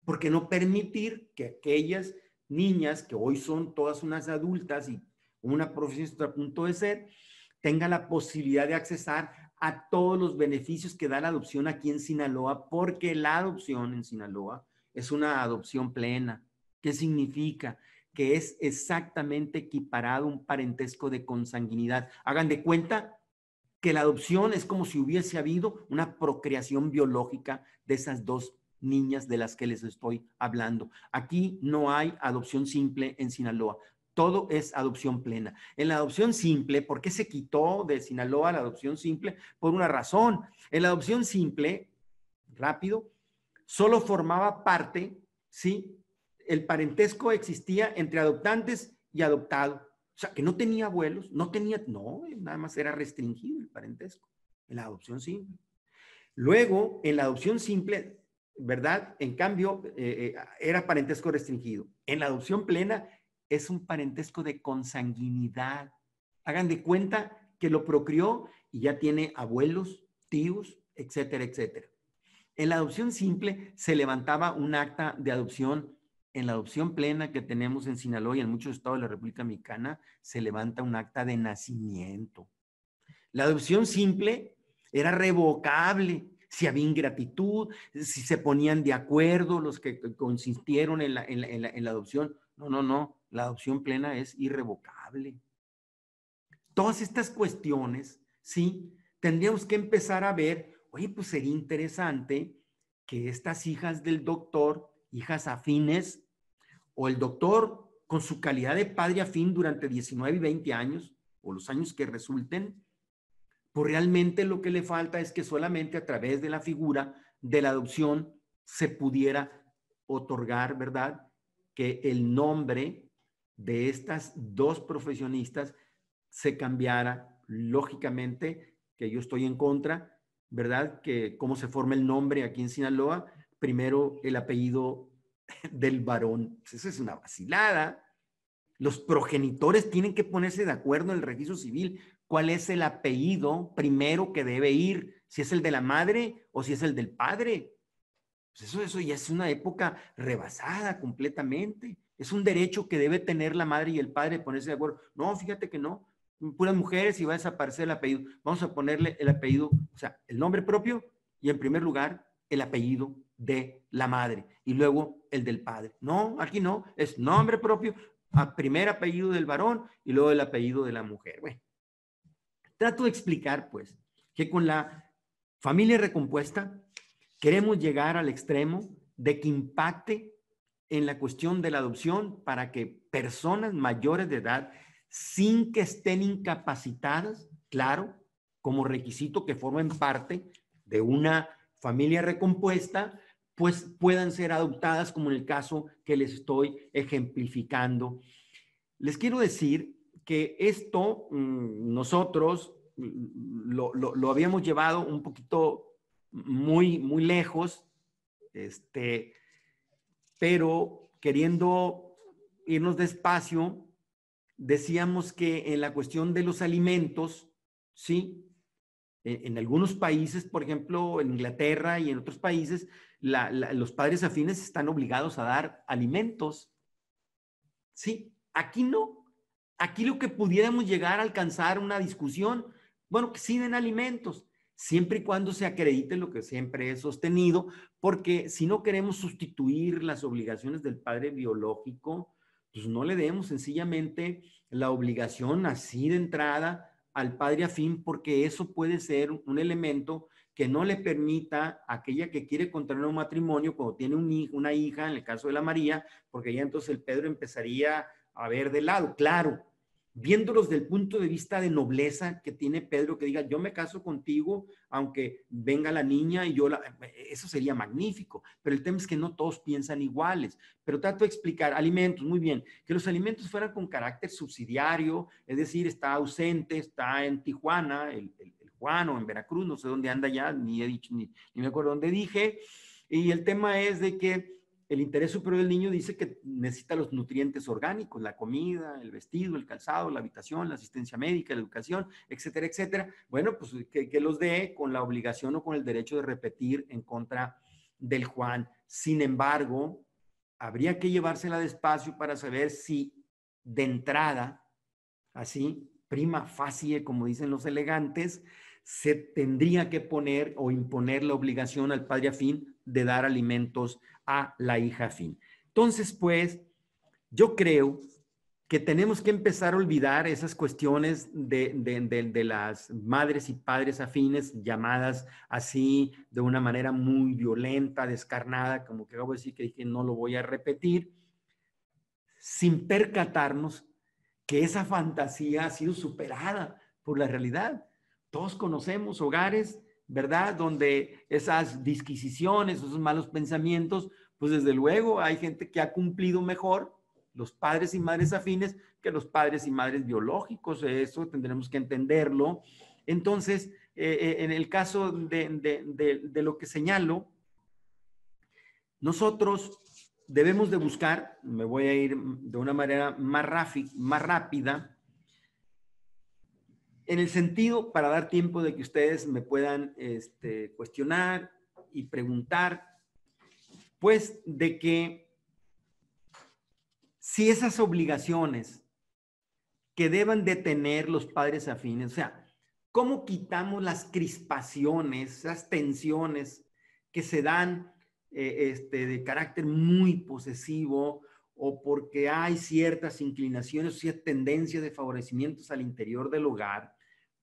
porque no permitir que aquellas niñas que hoy son todas unas adultas y una profesionista a punto de ser, tenga la posibilidad de accesar a todos los beneficios que da la adopción aquí en Sinaloa, porque la adopción en Sinaloa es una adopción plena. ¿Qué significa? Que es exactamente equiparado a un parentesco de consanguinidad. Hagan de cuenta que la adopción es como si hubiese habido una procreación biológica de esas dos niñas de las que les estoy hablando. Aquí no hay adopción simple en Sinaloa. Todo es adopción plena. En la adopción simple, ¿por qué se quitó de Sinaloa la adopción simple? Por una razón. En la adopción simple, rápido, solo formaba parte, ¿sí? El parentesco existía entre adoptantes y adoptado. O sea, que no tenía abuelos, no, nada más era restringido el parentesco en la adopción simple. Luego, en la adopción simple, ¿verdad? En cambio, era parentesco restringido. En la adopción plena es un parentesco de consanguinidad. Hagan de cuenta que lo procreó y ya tiene abuelos, tíos, etcétera, etcétera. En la adopción simple se levantaba un acta de adopción. En la adopción plena que tenemos en Sinaloa y en muchos estados de la República Mexicana, se levanta un acta de nacimiento. La adopción simple era revocable si había ingratitud, si se ponían de acuerdo los que consistieron en la adopción. No, la adopción plena es irrevocable. Todas estas cuestiones, ¿sí? Tendríamos que empezar a ver, oye, pues sería interesante que estas hijas del doctor, hijas afines, o el doctor con su calidad de padre afín durante 19 y 20 años, o los años que resulten, pues realmente lo que le falta es que solamente a través de la figura de la adopción se pudiera otorgar, ¿verdad?, que el nombre de estas dos profesionistas se cambiara. Lógicamente que yo estoy en contra, ¿verdad?, que cómo se forma el nombre aquí en Sinaloa, primero el apellido del varón. Pues eso es una vacilada. Los progenitores tienen que ponerse de acuerdo en el registro civil cuál es el apellido primero que debe ir, si es el de la madre o si es el del padre. Pues eso ya es una época rebasada completamente. Es un derecho que debe tener la madre y el padre ponerse de acuerdo. No, fíjate que no. Puras mujeres y va a desaparecer el apellido. Vamos a ponerle el apellido, o sea, el nombre propio y en primer lugar el apellido de la madre y luego el del padre. No, aquí no, es nombre propio, primer apellido del varón y luego el apellido de la mujer. Bueno, trato de explicar pues que con la familia recompuesta queremos llegar al extremo de que impacte en la cuestión de la adopción para que personas mayores de edad, sin que estén incapacitadas, claro, como requisito que formen parte de una familia recompuesta, pues puedan ser adoptadas como en el caso que les estoy ejemplificando. Les quiero decir que esto nosotros lo habíamos llevado un poquito muy lejos, pero queriendo irnos despacio, decíamos que en la cuestión de los alimentos, ¿sí? En algunos países, por ejemplo, en Inglaterra y en otros países, los padres afines están obligados a dar alimentos, ¿sí? Aquí no. Aquí lo que pudiéramos llegar a alcanzar una discusión, bueno, que sí den alimentos, siempre y cuando se acredite lo que siempre he sostenido, porque si no queremos sustituir las obligaciones del padre biológico, pues no le demos sencillamente la obligación así de entrada al padre afín, porque eso puede ser un elemento que no le permita a aquella que quiere contraer un matrimonio cuando tiene una hija, en el caso de la María, porque ya entonces el Pedro empezaría a ver de lado, claro, viéndolos del punto de vista de nobleza que tiene Pedro, que diga, yo me caso contigo, aunque venga la niña y eso sería magnífico, pero el tema es que no todos piensan iguales, pero trato de explicar, alimentos, muy bien, que los alimentos fueran con carácter subsidiario, es decir, está ausente, está en Tijuana, el Juan, o en Veracruz, no sé dónde anda ya, ni he dicho, ni me acuerdo dónde dije, y el tema es de que el interés superior del niño dice que necesita los nutrientes orgánicos, la comida, el vestido, el calzado, la habitación, la asistencia médica, la educación, etcétera, etcétera. Bueno, pues que los dé con la obligación o con el derecho de repetir en contra del Juan. Sin embargo, habría que llevársela despacio para saber si de entrada, así, prima facie, como dicen los elegantes, se tendría que poner o imponer la obligación al padre afín de dar alimentos a la hija afín. Entonces, pues, yo creo que tenemos que empezar a olvidar esas cuestiones de las madres y padres afines llamadas así de una manera muy violenta, descarnada, como que acabo de decir que dije, no lo voy a repetir, sin percatarnos que esa fantasía ha sido superada por la realidad. Todos conocemos hogares, ¿verdad?, donde esas disquisiciones, esos malos pensamientos, pues desde luego hay gente que ha cumplido mejor, los padres y madres afines, que los padres y madres biológicos. Eso tendremos que entenderlo. Entonces, en el caso de lo que señalo, nosotros debemos de buscar, me voy a ir de una manera más rápida, en el sentido, para dar tiempo de que ustedes me puedan cuestionar y preguntar, pues de que si esas obligaciones que deban de tener los padres afines, o sea, ¿cómo quitamos las crispaciones, esas tensiones que se dan de carácter muy posesivo, o porque hay ciertas inclinaciones, ciertas tendencias de favorecimientos al interior del hogar?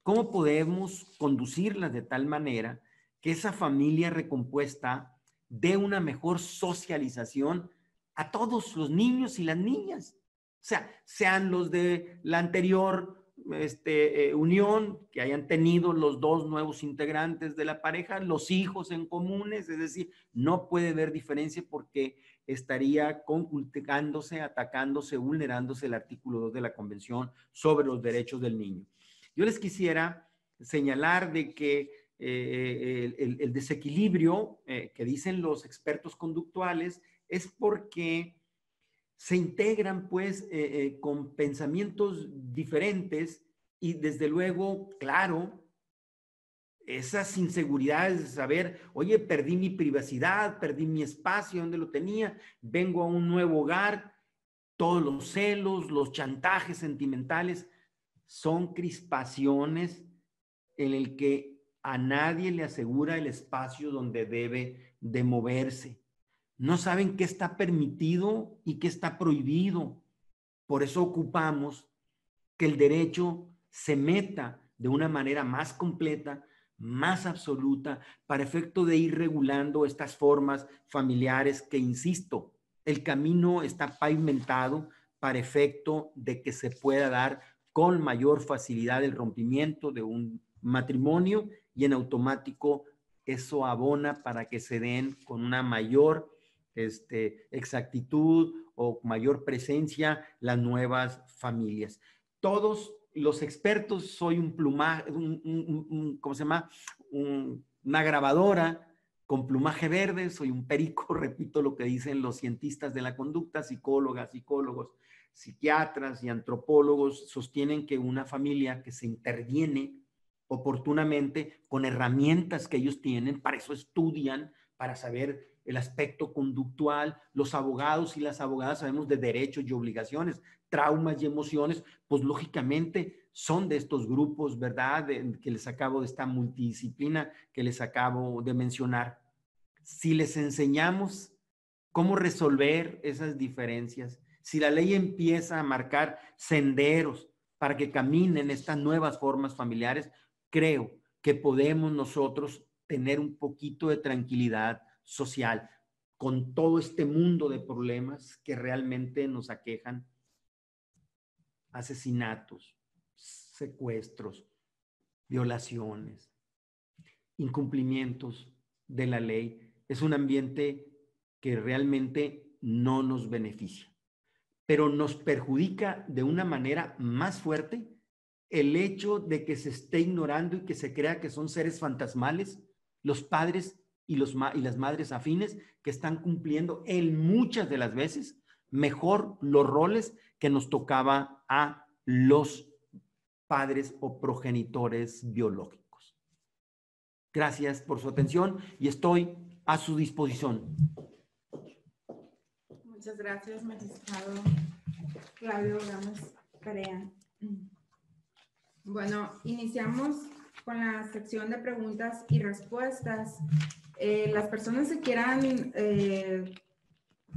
¿Cómo podemos conducirlas de tal manera que esa familia recompuesta dé una mejor socialización a todos los niños y las niñas? O sea, sean los de la anterior unión que hayan tenido los dos nuevos integrantes de la pareja, los hijos en comunes, es decir, no puede haber diferencia porque estaría conculcándose, atacándose, vulnerándose el artículo 2 de la Convención sobre los Derechos del Niño. Yo les quisiera señalar de que el desequilibrio que dicen los expertos conductuales es porque se integran pues con pensamientos diferentes y desde luego, claro, esas inseguridades de saber, oye, perdí mi privacidad, perdí mi espacio, ¿dónde lo tenía? Vengo a un nuevo hogar, todos los celos, los chantajes sentimentales, son crispaciones en el que a nadie le asegura el espacio donde debe de moverse. No saben qué está permitido y qué está prohibido. Por eso ocupamos que el derecho se meta de una manera más completa, más absoluta, para efecto de ir regulando estas formas familiares que, insisto, el camino está pavimentado para efecto de que se pueda dar con mayor facilidad el rompimiento de un matrimonio y en automático eso abona para que se den con una mayor exactitud o mayor presencia las nuevas familias. Todos los expertos, soy un plumaje, ¿cómo se llama? Una grabadora con plumaje verde, soy un perico, repito lo que dicen los cientistas de la conducta, psicólogas, psicólogos, psiquiatras y antropólogos sostienen que una familia que se interviene oportunamente con herramientas que ellos tienen, para eso estudian, para saber el aspecto conductual, los abogados y las abogadas sabemos de derechos y obligaciones, traumas y emociones, pues lógicamente son de estos grupos, ¿verdad? Que les acabo de esta multidisciplina que les acabo de mencionar. Si les enseñamos cómo resolver esas diferencias, si la ley empieza a marcar senderos para que caminen estas nuevas formas familiares, creo que podemos nosotros tener un poquito de tranquilidad social con todo este mundo de problemas que realmente nos aquejan: asesinatos, secuestros, violaciones, incumplimientos de la ley. Es un ambiente que realmente no nos beneficia, pero nos perjudica de una manera más fuerte el hecho de que se esté ignorando y que se crea que son seres fantasmales los padres y las madres afines que están cumpliendo en muchas de las veces mejor los roles que nos tocaba a los padres o progenitores biológicos. Gracias por su atención y estoy a su disposición. Muchas gracias, magistrado Claudio Gámez Perea. Bueno, iniciamos con la sección de preguntas y respuestas. Las personas que quieran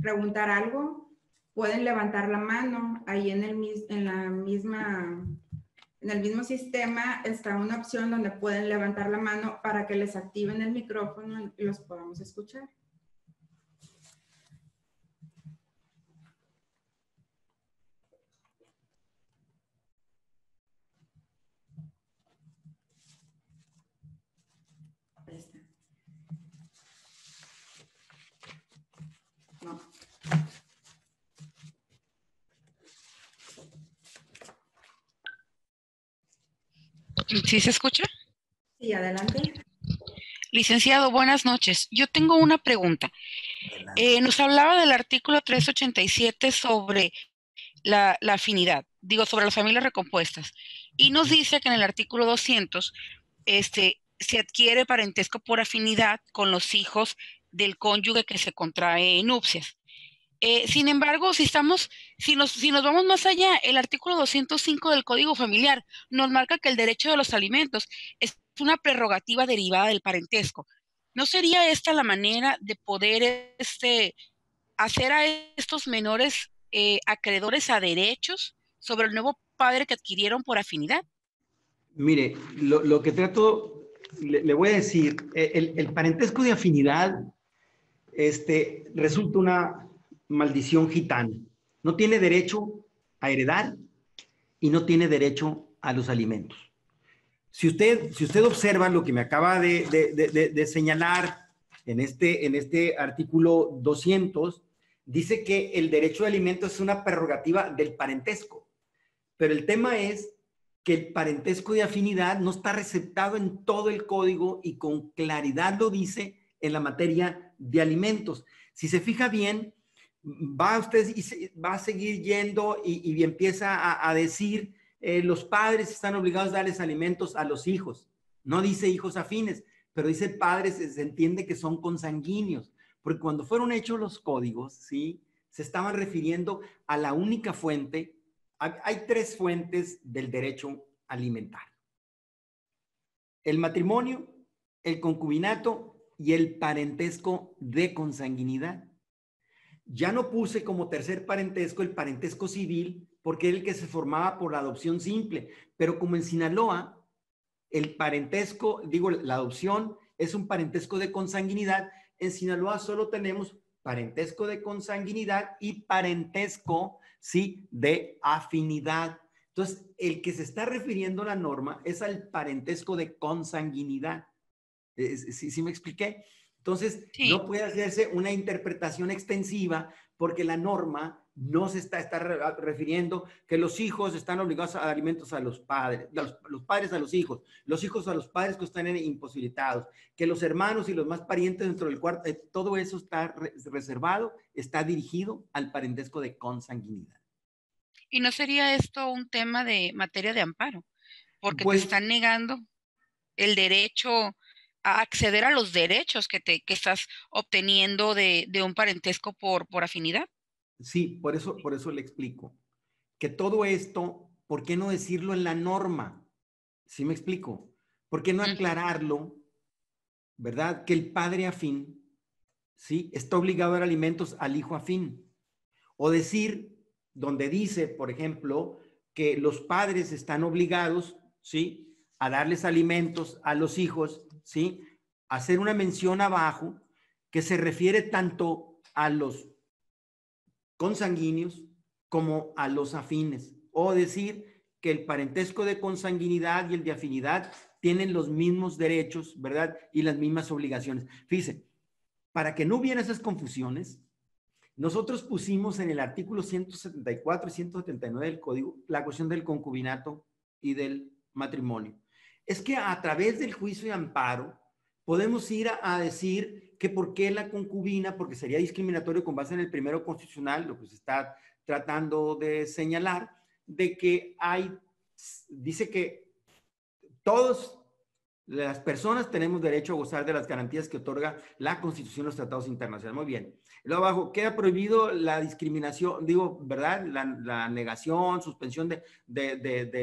preguntar algo, pueden levantar la mano. Ahí en el mismo sistema está una opción donde pueden levantar la mano para que les activen el micrófono y los podamos escuchar. No. ¿Sí se escucha? Sí, adelante. Licenciado, buenas noches. Yo tengo una pregunta. Nos hablaba del artículo 387 sobre la afinidad, sobre las familias recompuestas, y nos dice que en el artículo 200 se adquiere parentesco por afinidad con los hijos del cónyuge que se contrae en nupcias. Sin embargo, si nos vamos más allá, el artículo 205 del Código Familiar nos marca que el derecho de los alimentos es una prerrogativa derivada del parentesco. ¿No sería esta la manera de poder hacer a estos menores acreedores a derechos sobre el nuevo padre que adquirieron por afinidad? Mire, lo que trato, le voy a decir, el parentesco de afinidad resulta una maldición gitana. No tiene derecho a heredar y no tiene derecho a los alimentos. Si usted observa lo que me acaba de señalar en este artículo 200, dice que el derecho de alimentos es una prerrogativa del parentesco. Pero el tema es que el parentesco de afinidad no está receptado en todo el código y con claridad lo dice en la materia de alimentos. Si se fija bien, va a seguir yendo y empieza a decir los padres están obligados a darles alimentos a los hijos. No dice hijos afines, pero dice padres, se entiende que son consanguíneos, porque cuando fueron hechos los códigos, ¿sí? Se estaban refiriendo a la única fuente. Hay tres fuentes del derecho alimentario: el matrimonio, el concubinato y el parentesco de consanguinidad. Ya no puse como tercer parentesco el parentesco civil, porque era el que se formaba por la adopción simple, pero como en Sinaloa el parentesco, digo, la adopción es un parentesco de consanguinidad, en Sinaloa solo tenemos parentesco de consanguinidad y parentesco, sí, de afinidad. Entonces, el que se está refiriendo la norma es al parentesco de consanguinidad. ¿Sí me expliqué? Entonces, Sí. no puede hacerse una interpretación extensiva porque la norma no se está refiriendo que los hijos están obligados a dar alimentos a los padres, los padres a los hijos a los padres que están imposibilitados, que los hermanos y los más parientes dentro del cuarto, todo eso está reservado, está dirigido al parentesco de consanguinidad. ¿Y no sería esto un tema de materia de amparo? Porque Pues, te están negando el derecho a acceder a los derechos que estás obteniendo de un parentesco por afinidad. sí, por eso le explico. Que todo esto, ¿por qué no decirlo en la norma? ¿Sí me explico? ¿Por qué no aclararlo, verdad? Que el padre afín, ¿sí? Está obligado a dar alimentos al hijo afín. O decir, donde dice, por ejemplo, que los padres están obligados, ¿sí? A darles alimentos a los hijos, ¿sí? Hacer una mención abajo que se refiere tanto a los consanguíneos como a los afines. O decir que el parentesco de consanguinidad y el de afinidad tienen los mismos derechos, ¿verdad? Y las mismas obligaciones. Fíjense, para que no hubiera esas confusiones, nosotros pusimos en el artículo 174 y 179 del código la cuestión del concubinato y del matrimonio. Es que a través del juicio de amparo podemos ir a decir que por qué la concubina, porque sería discriminatorio con base en el primero constitucional, lo que se está tratando de señalar, de que dice que todas las personas tenemos derecho a gozar de las garantías que otorga la Constitución y los tratados internacionales. Muy bien. Luego abajo, queda prohibido la discriminación, digo, ¿verdad? La negación, suspensión de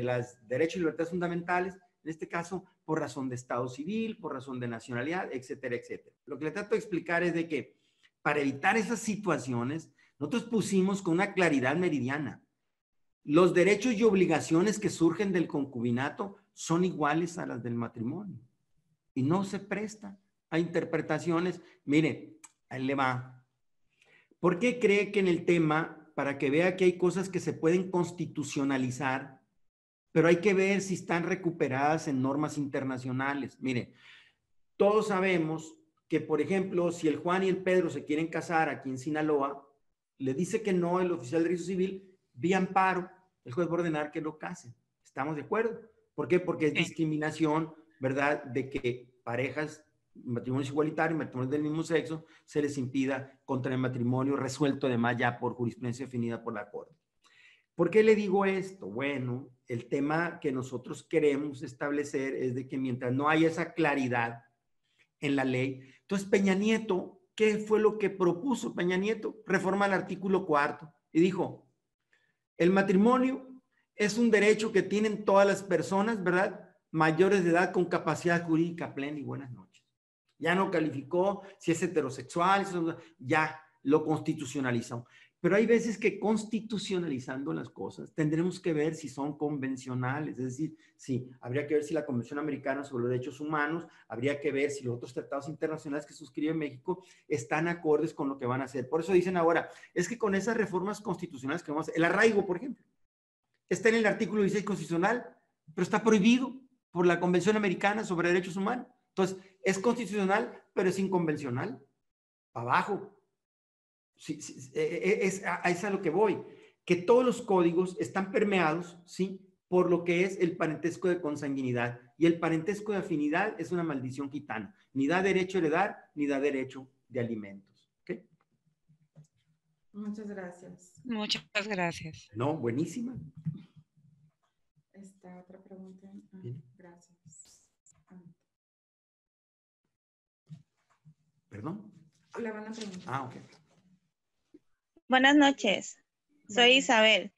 los derechos y libertades fundamentales, en este caso, por razón de estado civil, por razón de nacionalidad, etcétera, etcétera. Lo que le trato de explicar es de que para evitar esas situaciones, nosotros pusimos con una claridad meridiana: los derechos y obligaciones que surgen del concubinato son iguales a las del matrimonio y no se presta a interpretaciones. Mire, ahí le va. ¿Por qué cree que en el tema, para que vea que hay cosas que se pueden constitucionalizar, pero hay que ver si están recuperadas en normas internacionales? Mire, todos sabemos que, por ejemplo, si el Juan y el Pedro se quieren casar aquí en Sinaloa, le dice que no el oficial de registro civil, vía amparo, el juez va a ordenar que lo casen. ¿Estamos de acuerdo? ¿Por qué? Porque es discriminación, ¿verdad? De que parejas, matrimonios igualitarios, matrimonios del mismo sexo, se les impida contra el matrimonio, resuelto además ya por jurisprudencia definida por la Corte. ¿Por qué le digo esto? Bueno, el tema que nosotros queremos establecer es de que mientras no haya esa claridad en la ley, entonces Peña Nieto, ¿qué fue lo que propuso Peña Nieto? Reforma el artículo 4 y dijo: el matrimonio es un derecho que tienen todas las personas, ¿verdad?, mayores de edad con capacidad jurídica plena. Y buenas noches. Ya no calificó si es heterosexual, ya lo constitucionalizó. Pero hay veces que constitucionalizando las cosas tendremos que ver si son convencionales, es decir, sí, habría que ver si la Convención Americana sobre los Derechos Humanos, habría que ver si los otros tratados internacionales que suscribe México están acordes con lo que van a hacer. Por eso dicen ahora, es que con esas reformas constitucionales que vamos a hacer, el arraigo, por ejemplo, está en el artículo 16 constitucional, pero está prohibido por la Convención Americana sobre Derechos Humanos. Entonces, es constitucional, pero es inconvencional. Abajo. Sí, sí, es a lo que voy. Que todos los códigos están permeados, ¿sí?, por lo que es el parentesco de consanguinidad. Y el parentesco de afinidad es una maldición gitana. Ni da derecho a heredar, ni da derecho de alimentos. ¿Okay? Muchas gracias. Muchas gracias. No, buenísima. Esta otra pregunta. Gracias. ¿Perdón? Le van a preguntar. Ah, ok. Buenas noches. Soy Isabel.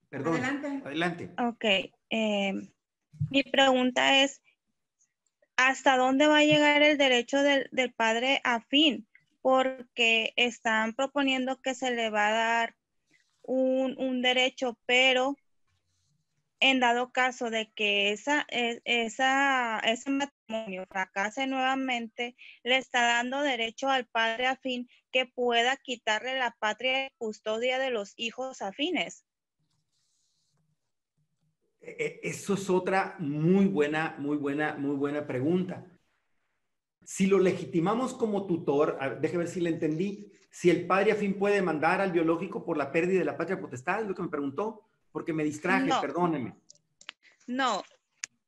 Perdón. Adelante. Adelante. Ok. Mi pregunta es, ¿hasta dónde va a llegar el derecho del padre afín? Porque están proponiendo que se le va a dar un derecho, pero en dado caso de que ese matrimonio fracase nuevamente, le está dando derecho al padre afín que pueda quitarle la patria y custodia de los hijos afines. Eso es otra muy buena pregunta. Si lo legitimamos como tutor, déjame ver si le entendí, si el padre afín puede demandar al biológico por la pérdida de la patria potestad, es lo que me preguntó, porque me distraje, No. perdóneme. No,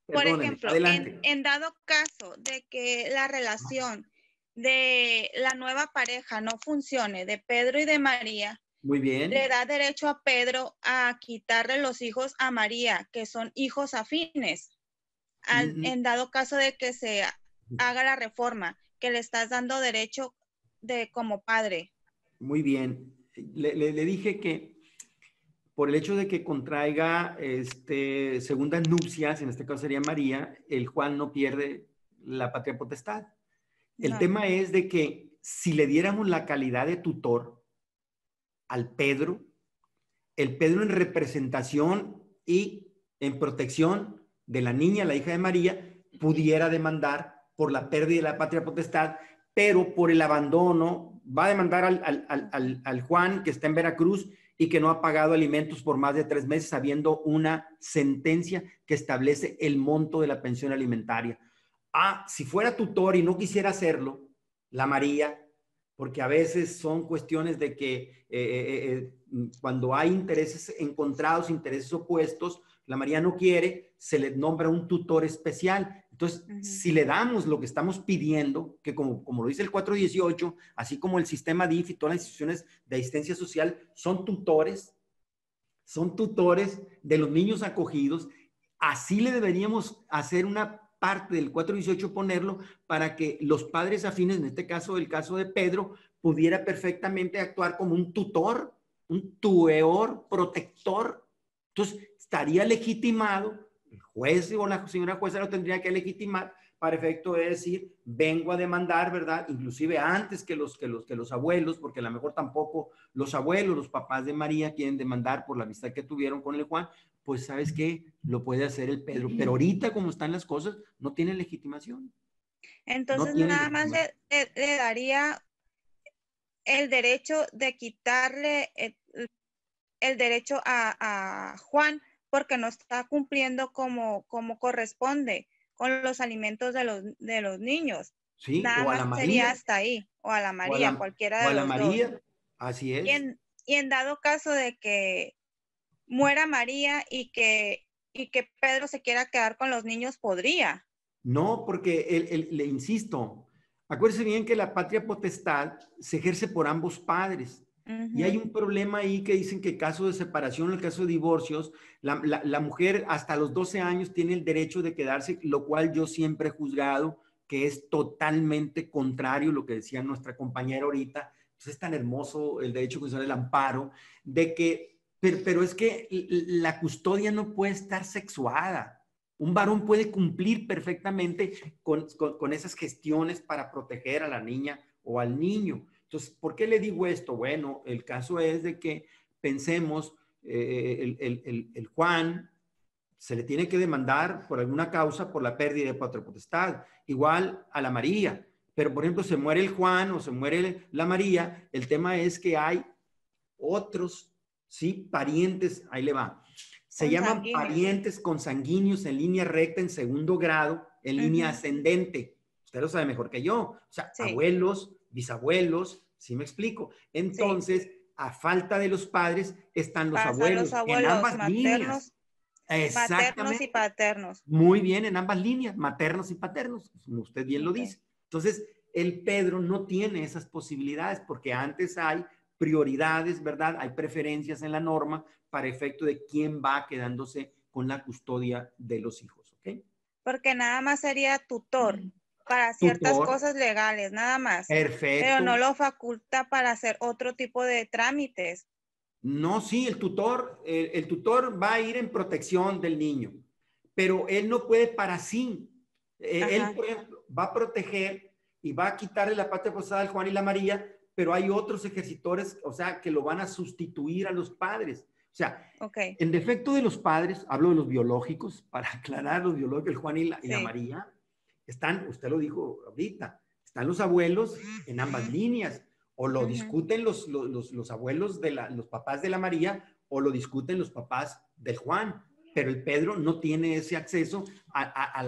por Perdóneme, ejemplo, adelante. en dado caso de que la relación de la nueva pareja no funcione, de Pedro y de María, Muy bien. le da derecho a Pedro a quitarle los hijos a María, que son hijos afines. En dado caso de que se haga la reforma, que le estás dando derecho como padre. Muy bien. Le dije que por el hecho de que contraiga segundas nupcias, en este caso sería María, el Juan no pierde la patria potestad. El tema es de que si le diéramos la calidad de tutor al Pedro, el Pedro en representación y en protección de la niña, la hija de María, pudiera demandar por la pérdida de la patria potestad, pero por el abandono, va a demandar al Juan que está en Veracruz y que no ha pagado alimentos por más de 3 meses, habiendo una sentencia que establece el monto de la pensión alimentaria. Si fuera tutor y no quisiera hacerlo, la María, porque a veces son cuestiones de que cuando hay intereses encontrados, intereses opuestos, la María no quiere, se le nombra un tutor especial. Entonces, si le damos lo que estamos pidiendo, que como lo dice el 418, así como el sistema DIF y todas las instituciones de asistencia social son tutores de los niños acogidos, así le deberíamos hacer una parte del 418, ponerlo para que los padres afines, en este caso, el caso de Pedro, pudiera perfectamente actuar como un tutor, un tutor, protector. Entonces, estaría legitimado, el juez o la señora jueza lo tendría que legitimar para efecto de decir, vengo a demandar, ¿verdad? Inclusive antes que los abuelos, porque a lo mejor tampoco los abuelos, los papás de María quieren demandar por la amistad que tuvieron con el Juan, pues ¿sabes qué? Lo puede hacer el Pedro. Pero ahorita, como están las cosas, no tiene legitimación. Entonces, nada más le daría el derecho de quitarle el derecho a Juan porque no está cumpliendo como corresponde con los alimentos de los niños. Sí, nada o a más la María. Sería hasta ahí, o a la María, cualquiera de los María, dos. así es. Y en dado caso de que muera María y que Pedro se quiera quedar con los niños, ¿podría? No, porque le insisto, acuérdese bien que la patria potestad se ejerce por ambos padres. Y hay un problema ahí que dicen que en caso de separación, en el caso de divorcios, la mujer hasta los 12 años tiene el derecho de quedarse, lo cual yo siempre he juzgado que es totalmente contrario a lo que decía nuestra compañera ahorita. Pues es tan hermoso el derecho constitucional, el amparo, de que, pero es que la custodia no puede estar sexuada. Un varón puede cumplir perfectamente con esas gestiones para proteger a la niña o al niño. Entonces, ¿por qué le digo esto? Bueno, el caso es de que pensemos, el Juan se le tiene que demandar por alguna causa por la pérdida de patria potestad, igual a la María. Pero, por ejemplo, se muere el Juan o se muere la María, el tema es que hay otros ¿sí? Parientes, ahí le va. Se llaman parientes consanguíneos en línea recta en segundo grado, en línea ascendente. Usted lo sabe mejor que yo. O sea, abuelos, bisabuelos, ¿sí me explico? Entonces, a falta de los padres, están los abuelos en ambas líneas. Maternos y paternos. Muy bien, en ambas líneas, maternos y paternos, como usted bien lo dice. Entonces, el Pedro no tiene esas posibilidades porque antes hay prioridades, ¿verdad? Hay preferencias en la norma para efecto de quién va quedándose con la custodia de los hijos, ¿ok? Porque nada más sería tutor para ciertas cosas legales, nada más. Perfecto. Pero no lo faculta para hacer otro tipo de trámites. No, sí, el tutor va a ir en protección del niño, pero él no puede para sí. Él, por ejemplo, va a proteger y va a quitarle la patria potestad al Juan y la María, pero hay otros ejercitores, o sea, que lo van a sustituir a los padres. O sea, en defecto de los padres, hablo de los biológicos, para aclarar los biológicos, el Juan y la María, están, usted lo dijo ahorita, están los abuelos en ambas líneas. O lo discuten los abuelos de los papás de la María, o lo discuten los papás del Juan. Pero el Pedro no tiene ese acceso a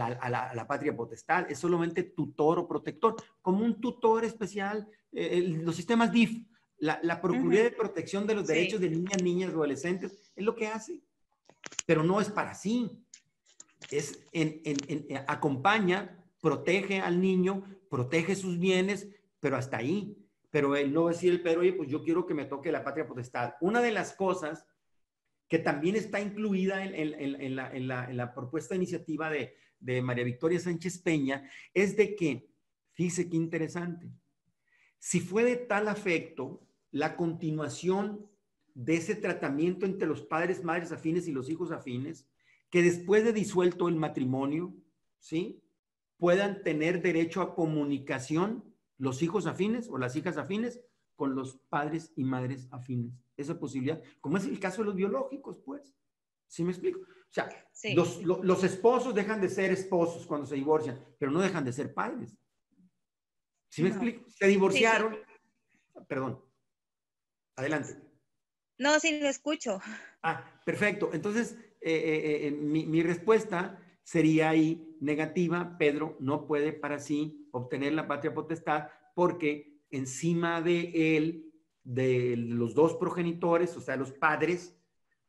la patria potestad. Es solamente tutor o protector, como un tutor especial. Los sistemas DIF, la Procuraduría de Protección de los Derechos de Niñas, Niñas, Adolescentes, es lo que hace. Pero no es para sí. Es acompaña, protege al niño, protege sus bienes, pero hasta ahí. Pero él no va a decir el Pedro, oye, pues yo quiero que me toque la patria potestad. Una de las cosas que también está incluida en la propuesta de iniciativa de María Victoria Sánchez Peña es de que, fíjese qué interesante, si fue de tal afecto la continuación de ese tratamiento entre los padres, madres afines y los hijos afines, que después de disuelto el matrimonio, ¿sí?, puedan tener derecho a comunicación los hijos afines o las hijas afines con los padres y madres afines. Esa posibilidad, como es el caso de los biológicos, pues. ¿Sí me explico? O sea, los esposos dejan de ser esposos cuando se divorcian, pero no dejan de ser padres. ¿Sí me explico? Se divorciaron. Perdón. Adelante. No, sí, lo escucho. Perfecto. Entonces, mi respuesta sería ahí negativa. Pedro no puede para sí obtener la patria potestad porque encima de él, de los dos progenitores, o sea, los padres,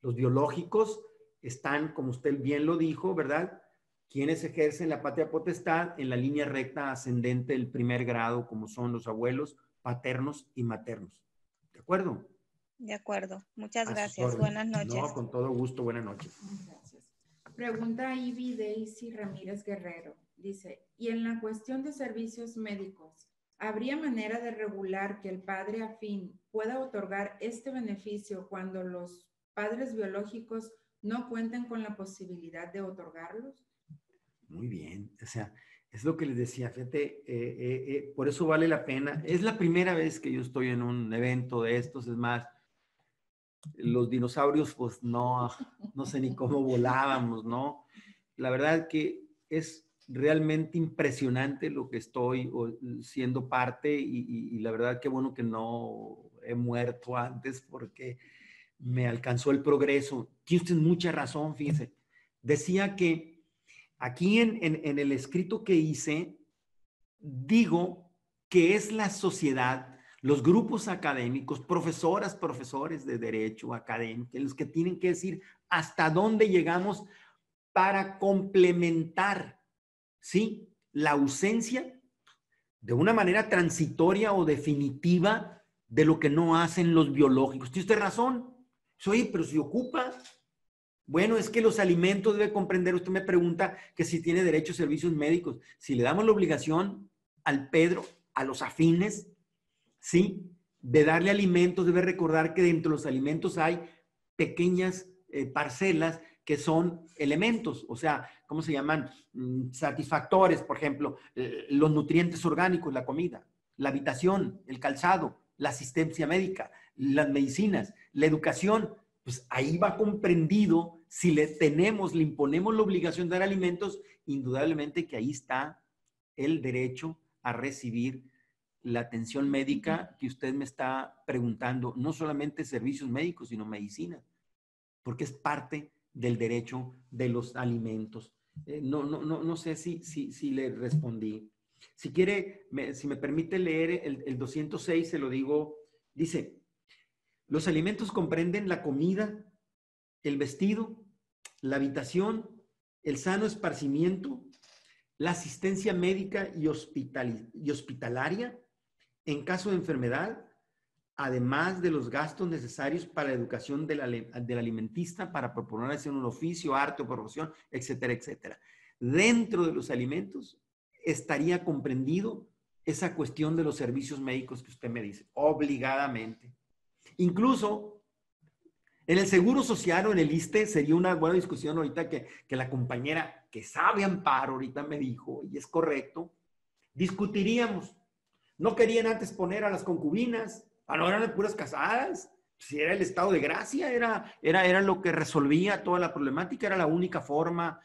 los biológicos, están, como usted bien lo dijo, ¿verdad?, quienes ejercen la patria potestad en la línea recta ascendente del primer grado, como son los abuelos paternos y maternos. ¿De acuerdo? De acuerdo. Muchas gracias. Buenas noches. No, con todo gusto. Buenas noches. Gracias. Pregunta Ivy Daisy Ramírez Guerrero. Dice, y en la cuestión de servicios médicos, ¿habría manera de regular que el padre afín pueda otorgar este beneficio cuando los padres biológicos no cuenten con la posibilidad de otorgarlos? Muy bien. O sea, es lo que les decía, fíjate, por eso vale la pena. Es la primera vez que yo estoy en un evento de estos, es más, los dinosaurios, pues no sé ni cómo volábamos, ¿no? La verdad que es realmente impresionante lo que estoy siendo parte y la verdad que bueno que no he muerto antes porque me alcanzó el progreso. Tiene usted mucha razón, fíjese. Decía que aquí en el escrito que hice, digo que es la sociedad, los grupos académicos, profesoras, profesores de derecho académico, los que tienen que decir hasta dónde llegamos para complementar, ¿sí?, la ausencia de una manera transitoria o definitiva de lo que no hacen los biológicos. ¿Tiene usted razón? Oye, pero si ocupa... Bueno, es que los alimentos debe comprender, usted me pregunta que si tiene derecho a servicios médicos. Si le damos la obligación al Pedro, a los afines, ¿sí?, de darle alimentos, debe recordar que dentro de los alimentos hay pequeñas parcelas que son elementos, o sea, ¿cómo se llaman? Satisfactores, por ejemplo, los nutrientes orgánicos, la comida, la habitación, el calzado, la asistencia médica, las medicinas, la educación. Pues ahí va comprendido, si le imponemos la obligación de dar alimentos, indudablemente que ahí está el derecho a recibir la atención médica que usted me está preguntando, no solamente servicios médicos, sino medicina, porque es parte del derecho de los alimentos. No sé si le respondí. Si quiere, si me permite leer el 206, se lo digo, dice, los alimentos comprenden la comida, el vestido, la habitación, el sano esparcimiento, la asistencia médica y hospitalaria en caso de enfermedad, además de los gastos necesarios para la educación del alimentista, para proponer hacer un oficio, arte o profesión, etcétera, etcétera. Dentro de los alimentos estaría comprendido esa cuestión de los servicios médicos que usted me dice, obligadamente. Incluso en el Seguro Social o en el ISSSTE sería una buena discusión ahorita que la compañera que sabe Amparo ahorita me dijo, y es correcto, discutiríamos. No querían antes poner a las concubinas, no eran puras casadas. Si era el estado de gracia, era lo que resolvía toda la problemática, era la única forma,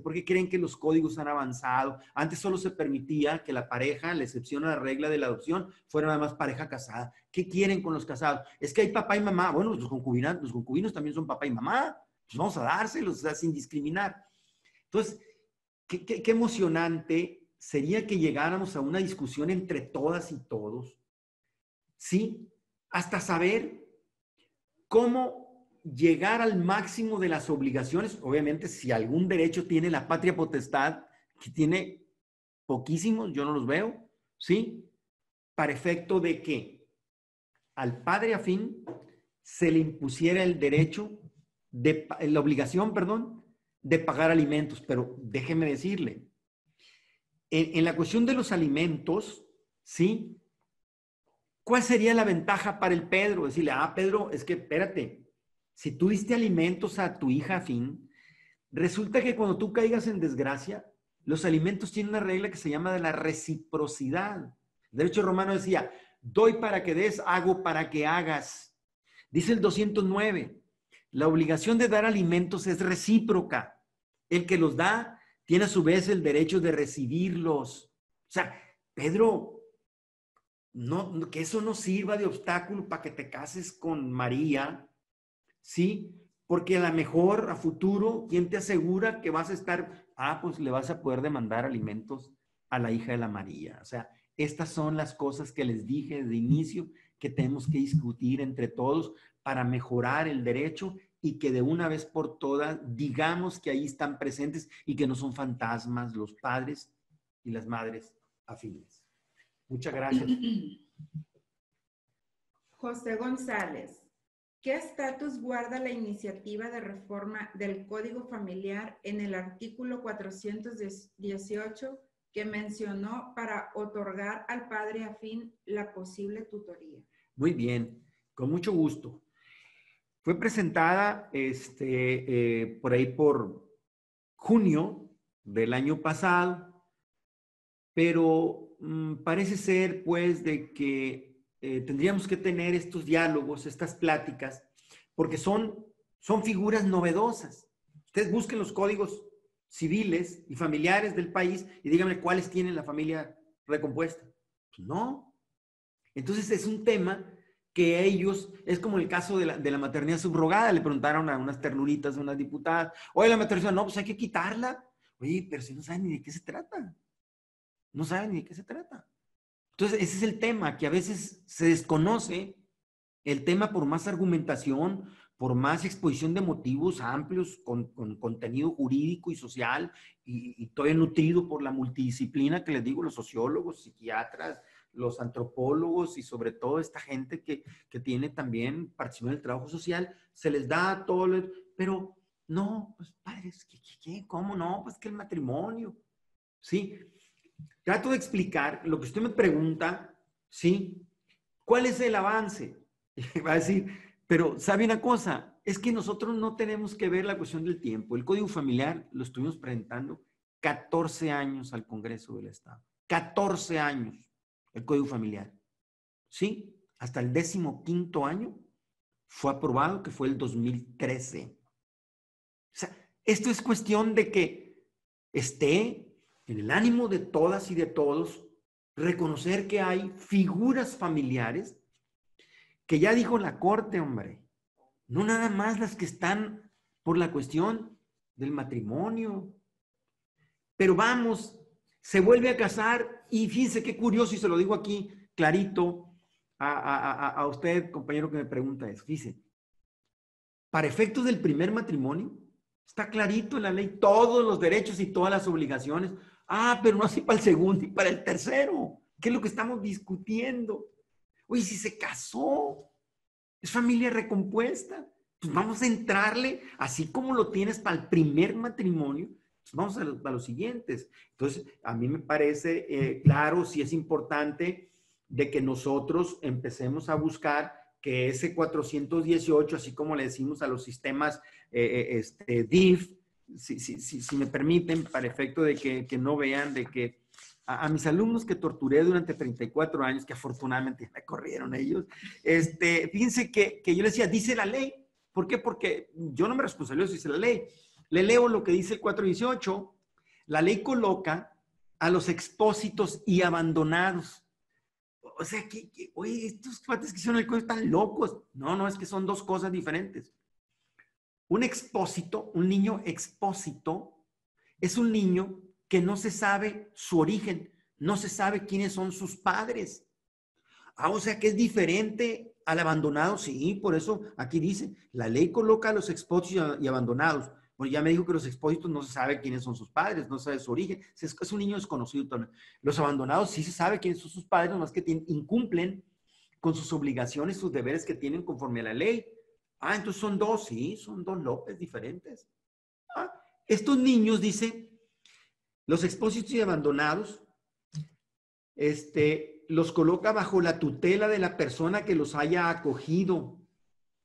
porque creen que los códigos han avanzado. Antes solo se permitía que la pareja, a la excepción a la regla de la adopción, fuera nada más pareja casada. ¿Qué quieren con los casados? Es que hay papá y mamá. Bueno, los concubinos también son papá y mamá. Pues vamos a dárselos, o sea, sin discriminar. Entonces, qué emocionante sería que llegáramos a una discusión entre todas y todos, ¿sí? Hasta saber cómo llegar al máximo de las obligaciones. Obviamente, si algún derecho tiene la patria potestad, que tiene poquísimos, yo no los veo, ¿sí? Para efecto de que al padre afín se le impusiera el derecho, la obligación, perdón, de pagar alimentos. Pero déjeme decirle, en la cuestión de los alimentos, ¿sí? ¿Cuál sería la ventaja para el Pedro? Decirle, Pedro, es que espérate, si tú diste alimentos a tu hija afín, resulta que cuando tú caigas en desgracia, los alimentos tienen una regla que se llama de la reciprocidad. El derecho romano decía, doy para que des, hago para que hagas. Dice el 209, la obligación de dar alimentos es recíproca. El que los da tiene a su vez el derecho de recibirlos. O sea, Pedro, no, que eso no sirva de obstáculo para que te cases con María, ¿sí? Porque a lo mejor a futuro, ¿quién te asegura que vas a estar? Pues le vas a poder demandar alimentos a la hija de la María. O sea, estas son las cosas que les dije de inicio que tenemos que discutir entre todos para mejorar el derecho y que de una vez por todas digamos que ahí están presentes y que no son fantasmas los padres y las madres afines. Muchas gracias. José González, ¿qué estatus guarda la iniciativa de reforma del Código Familiar en el artículo 418 que mencionó para otorgar al padre afín la posible tutoría? Muy bien, con mucho gusto. Fue presentada por ahí por junio del año pasado, pero parece ser, pues, de que tendríamos que tener estos diálogos, estas pláticas, porque son figuras novedosas. Ustedes busquen los códigos civiles y familiares del país y díganme cuáles tienen la familia recompuesta. Pues no. Entonces es un tema que ellos, es como el caso de la maternidad subrogada. Le preguntaron a unas ternuritas, a unas diputadas, oye, la maternidad, no, pues hay que quitarla. Oye, pero si no saben ni de qué se trata. No saben ni de qué se trata. Entonces, ese es el tema, que a veces se desconoce el tema por más argumentación, por más exposición de motivos amplios, con contenido jurídico y social, y todavía nutrido por la multidisciplina que les digo, los sociólogos, psiquiatras, los antropólogos y sobre todo esta gente que tiene también participación en el trabajo social, se les da todo, pero no, pues padres, ¿cómo no? Pues que el matrimonio, ¿sí? Trato de explicar lo que usted me pregunta, ¿sí? ¿Cuál es el avance? Va a decir, pero ¿sabe una cosa? Es que nosotros no tenemos que ver la cuestión del tiempo. El Código Familiar lo estuvimos presentando 14 años al Congreso del Estado. 14 años el Código Familiar. ¿Sí? Hasta el 15º año fue aprobado, que fue el 2013. O sea, esto es cuestión de que esté en el ánimo de todas y de todos reconocer que hay figuras familiares que ya dijo la Corte, hombre, no nada más las que están por la cuestión del matrimonio. Pero vamos, se vuelve a casar y fíjense qué curioso, y se lo digo aquí clarito a usted, compañero, que me pregunta eso. Fíjense, para efectos del primer matrimonio, está clarito en la ley todos los derechos y todas las obligaciones. Ah, pero no así para el segundo y para el tercero. ¿Qué es lo que estamos discutiendo? Oye, si se casó, es familia recompuesta, pues vamos a entrarle, así como lo tienes para el primer matrimonio, pues vamos a los siguientes. Entonces, a mí me parece claro, sí es importante de que nosotros empecemos a buscar que ese 418, así como le decimos a los sistemas DIF, si me permiten, para efecto de que no vean de que a mis alumnos que torturé durante 34 años, que afortunadamente me corrieron ellos, fíjense que yo les decía, dice la ley. ¿Por qué? Porque yo no me responsabilizo si dice la ley. Le leo lo que dice el 418. La ley coloca a los expósitos y abandonados. O sea, oye, estos cuates que hicieron el código están locos. No, es que son dos cosas diferentes. Un expósito, un niño expósito, es un niño que no se sabe su origen, no se sabe quiénes son sus padres. O sea que es diferente al abandonado, sí, por eso aquí dice, la ley coloca a los expósitos y abandonados. Bueno, ya me dijo que los expósitos no se sabe quiénes son sus padres, no se sabe su origen, es un niño desconocido también. Los abandonados sí se sabe quiénes son sus padres, nomás que incumplen con sus obligaciones, sus deberes que tienen conforme a la ley. Entonces son dos, sí, son dos López diferentes. Estos niños, dice, los expósitos y abandonados, los coloca bajo la tutela de la persona que los haya acogido,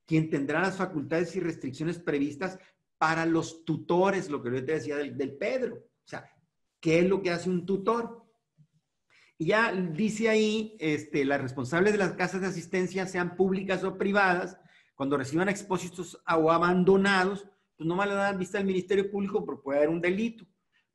quien tendrá las facultades y restricciones previstas para los tutores, lo que yo te decía del Pedro. O sea, ¿qué es lo que hace un tutor? Y ya dice ahí, las responsables de las casas de asistencia, sean públicas o privadas, cuando reciban expósitos o abandonados, pues nomás le dan vista al Ministerio Público porque puede haber un delito.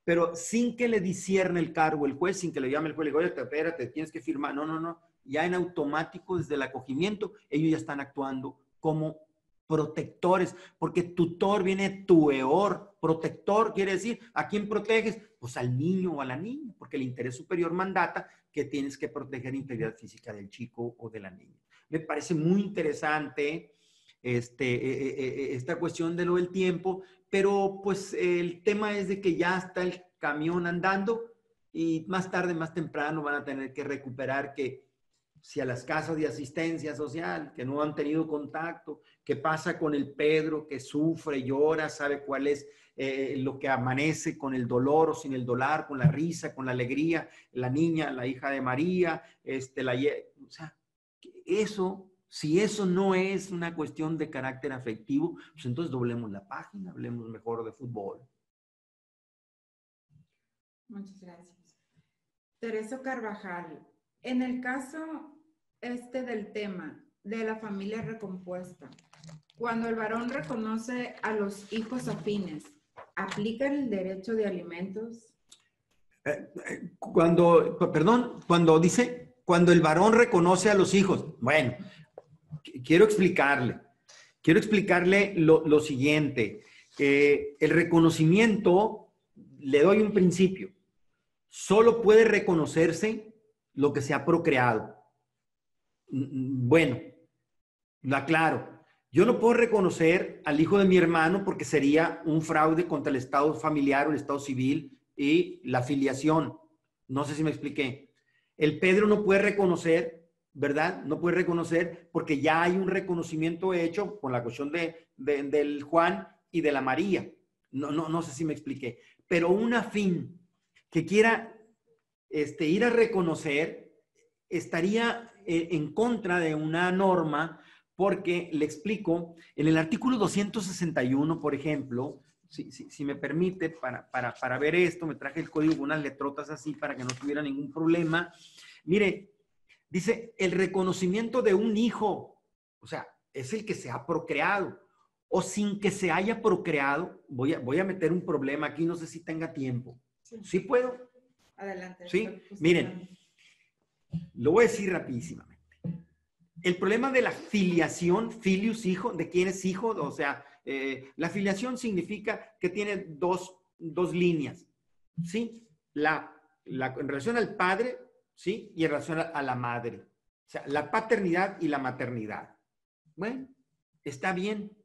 Pero sin que le discierne el cargo el juez, sin que le llame el juez, le diga, oye, espérate, tienes que firmar. No. Ya en automático, desde el acogimiento, ellos ya están actuando como protectores, porque tutor viene tueor. Protector quiere decir, ¿a quién proteges? Pues al niño o a la niña, porque el interés superior mandata que tienes que proteger la integridad física del chico o de la niña. Me parece muy interesante esta cuestión de lo del tiempo, pero pues el tema es de que ya está el camión andando y más tarde, más temprano van a tener que recuperar que si a las casas de asistencia social que no han tenido contacto, qué pasa con el Pedro que sufre, llora, sabe cuál es lo que amanece con el dolor o sin el dolor, con la risa, con la alegría, la niña, la hija de María, o sea, eso. Si eso no es una cuestión de carácter afectivo, pues entonces doblemos la página, hablemos mejor de fútbol. Muchas gracias. Teresa Carvajal, en el caso del tema de la familia recompuesta, cuando el varón reconoce a los hijos afines, ¿aplican el derecho de alimentos? Cuando dice, cuando el varón reconoce a los hijos, bueno, quiero explicarle lo siguiente. El reconocimiento, le doy un principio, solo puede reconocerse lo que se ha procreado. Bueno, lo aclaro. Yo no puedo reconocer al hijo de mi hermano porque sería un fraude contra el estado familiar o el estado civil y la filiación. No sé si me expliqué. El Pedro no puede reconocer, ¿verdad? No puede reconocer porque ya hay un reconocimiento hecho con la cuestión del Juan y de la María. No sé si me expliqué. Pero un afín que quiera ir a reconocer estaría en contra de una norma porque, le explico, en el artículo 261, por ejemplo, si me permite, para ver esto, me traje el código con unas letrotas así para que no tuviera ningún problema. Mire, dice, el reconocimiento de un hijo, o sea, es el que se ha procreado, o sin que se haya procreado, voy a meter un problema aquí, no sé si tenga tiempo. ¿Sí puedo? Adelante. Sí, miren, Lo voy a decir rapidísimamente. El problema de la filiación, filius, hijo, de quién es hijo, o sea, la filiación significa que tiene dos líneas, ¿sí? En relación al padre, ¿sí? Y en relación a la madre. O sea, la paternidad y la maternidad. Bueno, está bien.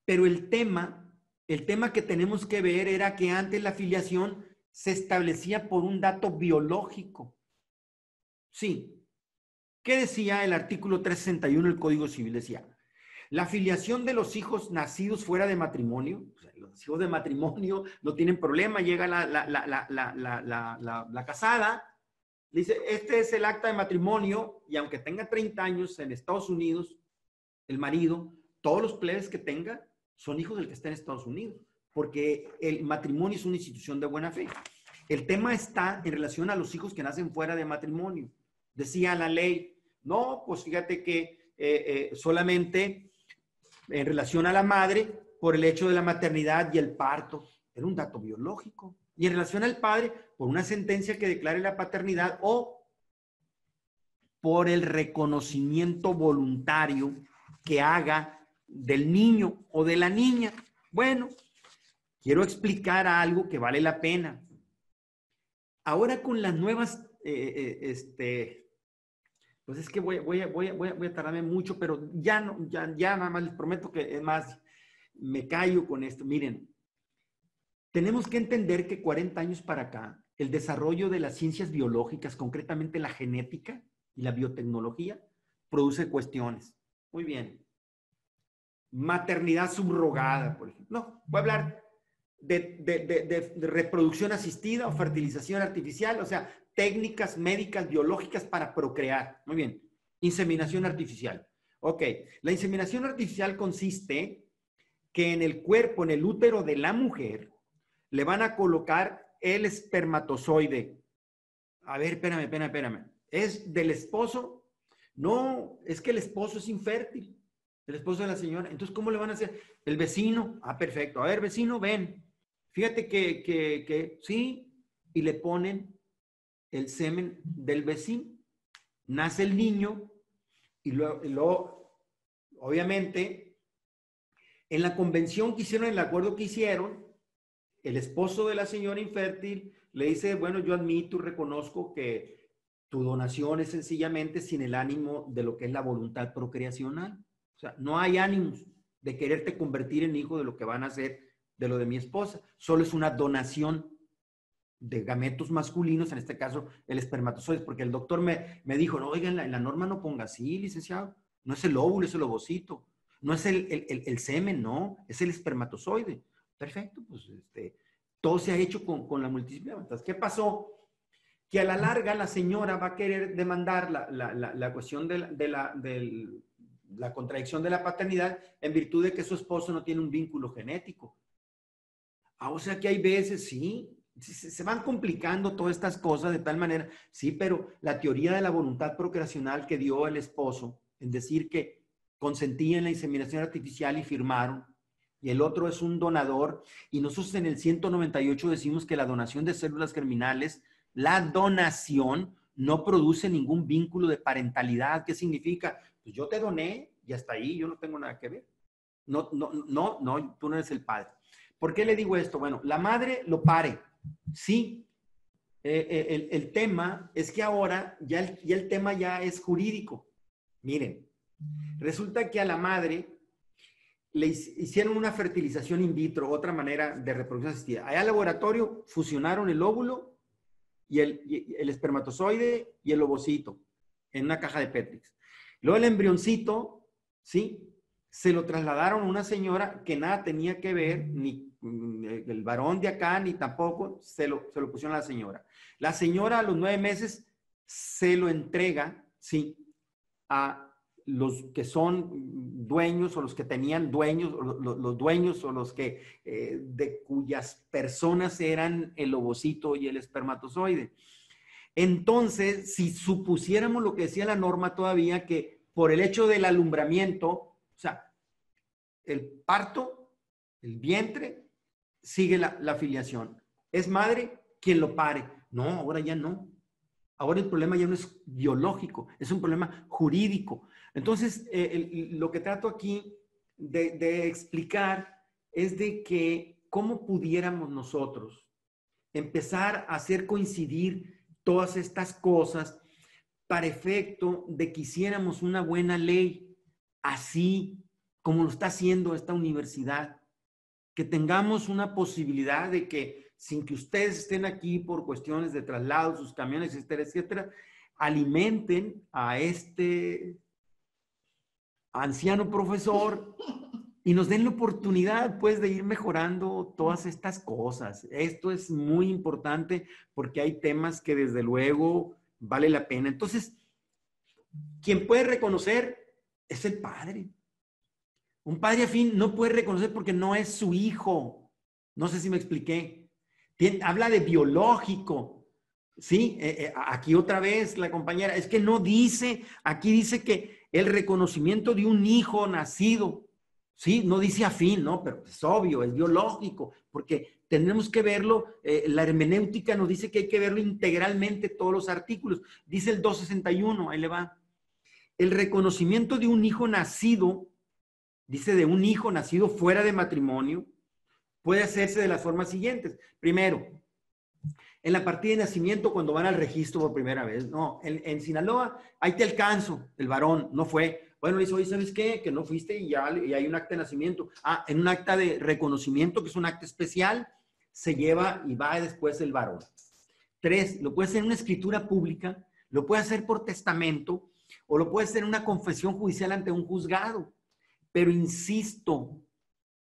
Pero el tema que tenemos que ver era que antes la filiación se establecía por un dato biológico. Sí. ¿Qué decía el artículo 361 del Código Civil? Decía, la filiación de los hijos nacidos fuera de matrimonio, o sea, los hijos de matrimonio no tienen problema, llega la casada, dice, este es el acta de matrimonio, y aunque tenga 30 años en Estados Unidos, el marido, todos los plebes que tenga son hijos del que está en Estados Unidos, porque el matrimonio es una institución de buena fe. El tema está en relación a los hijos que nacen fuera de matrimonio. Decía la ley, no, pues fíjate que solamente en relación a la madre, por el hecho de la maternidad y el parto, era un dato biológico. Y en relación al padre, por una sentencia que declare la paternidad o por el reconocimiento voluntario que haga del niño o de la niña. Bueno, quiero explicar algo que vale la pena. Ahora con las nuevas, pues es que voy a tardarme mucho, pero ya nada más les prometo que es más, me callo con esto. Miren, tenemos que entender que 40 años para acá, el desarrollo de las ciencias biológicas, concretamente la genética y la biotecnología, produce cuestiones. Muy bien. Maternidad subrogada, por ejemplo. No, voy a hablar de reproducción asistida o fertilización artificial, o sea, técnicas médicas, biológicas para procrear. Muy bien. Inseminación artificial. Ok. La inseminación artificial consiste que en el cuerpo, en el útero de la mujer, le van a colocar el espermatozoide. A ver, espérame. ¿Es del esposo? No, es que el esposo es infértil. El esposo de la señora. Entonces, ¿cómo le van a hacer? El vecino. Ah, perfecto. A ver, vecino, ven. Fíjate que sí. Y le ponen el semen del vecino. Nace el niño y luego, obviamente, en la convención que hicieron, en el acuerdo que hicieron, el esposo de la señora infértil le dice, bueno, yo admito y reconozco que tu donación es sencillamente sin el ánimo de lo que es la voluntad procreacional. O sea, no hay ánimos de quererte convertir en hijo de lo que van a hacer de lo de mi esposa. Solo es una donación de gametos masculinos, en este caso el espermatozoide, porque el doctor me dijo, no, oigan, en la norma no ponga así, licenciado. No es el óvulo, es el ovocito. No es el semen, no, es el espermatozoide. Perfecto, pues todo se ha hecho con la multidisciplina. Entonces, ¿qué pasó? Que a la larga la señora va a querer demandar la cuestión de la contradicción de la paternidad en virtud de que su esposo no tiene un vínculo genético. Ah, o sea que hay veces, sí, se van complicando todas estas cosas de tal manera, sí, pero la teoría de la voluntad procreacional que dio el esposo, en decir que consentía en la inseminación artificial y firmaron, y el otro es un donador, y nosotros en el 198 decimos que la donación de células germinales, la donación no produce ningún vínculo de parentalidad. ¿Qué significa? Pues yo te doné y hasta ahí yo no tengo nada que ver. No, tú no eres el padre. ¿Por qué le digo esto? Bueno, la madre lo pare. Sí, el tema es que ahora ya el tema ya es jurídico. Miren, resulta que a la madre le hicieron una fertilización in vitro, otra manera de reproducción asistida. Allá al laboratorio fusionaron el óvulo y el espermatozoide y el ovocito en una caja de Petrix. Luego el embrioncito, ¿sí? Se lo trasladaron a una señora que nada tenía que ver, ni el varón de acá, ni tampoco se lo pusieron a la señora. La señora a los 9 meses se lo entrega, ¿sí? A los que son dueños o los que tenían dueños, los dueños o los que de cuyas personas eran el ovocito y el espermatozoide. Entonces, si supusiéramos lo que decía la norma todavía, que por el hecho del alumbramiento, o sea, el parto, el vientre, sigue la filiación. Es madre quien lo pare. No, ahora ya no. Ahora el problema ya no es biológico, es un problema jurídico. Entonces, lo que trato aquí de explicar es de que cómo pudiéramos nosotros empezar a hacer coincidir todas estas cosas para efecto de que hiciéramos una buena ley, así como lo está haciendo esta universidad, que tengamos una posibilidad de que sin que ustedes estén aquí por cuestiones de traslado, sus camiones, etcétera, etcétera, alimenten a este anciano profesor y nos den la oportunidad, pues, de ir mejorando todas estas cosas. Esto es muy importante porque hay temas que, desde luego, vale la pena. Entonces, quien puede reconocer es el padre. Un padre afín no puede reconocer porque no es su hijo. No sé si me expliqué. Habla de biológico. ¿Sí? Aquí otra vez la compañera, es que no dice, aquí dice que el reconocimiento de un hijo nacido, ¿sí? No dice afín, ¿no? Pero es obvio, es biológico, porque tenemos que verlo, la hermenéutica nos dice que hay que verlo integralmente todos los artículos. Dice el 261, ahí le va. El reconocimiento de un hijo nacido, dice de un hijo nacido fuera de matrimonio, puede hacerse de las formas siguientes. Primero, en la partida de nacimiento, cuando van al registro por primera vez. No, en Sinaloa, ahí te alcanzo, el varón, no fue. Bueno, le dice, oye, ¿sabes qué? Que no fuiste y ya y hay un acta de nacimiento. Ah, en un acta de reconocimiento, que es un acta especial, se lleva y va después el varón. 3, lo puede hacer en una escritura pública, lo puede hacer por testamento o lo puede hacer en una confesión judicial ante un juzgado. Pero insisto,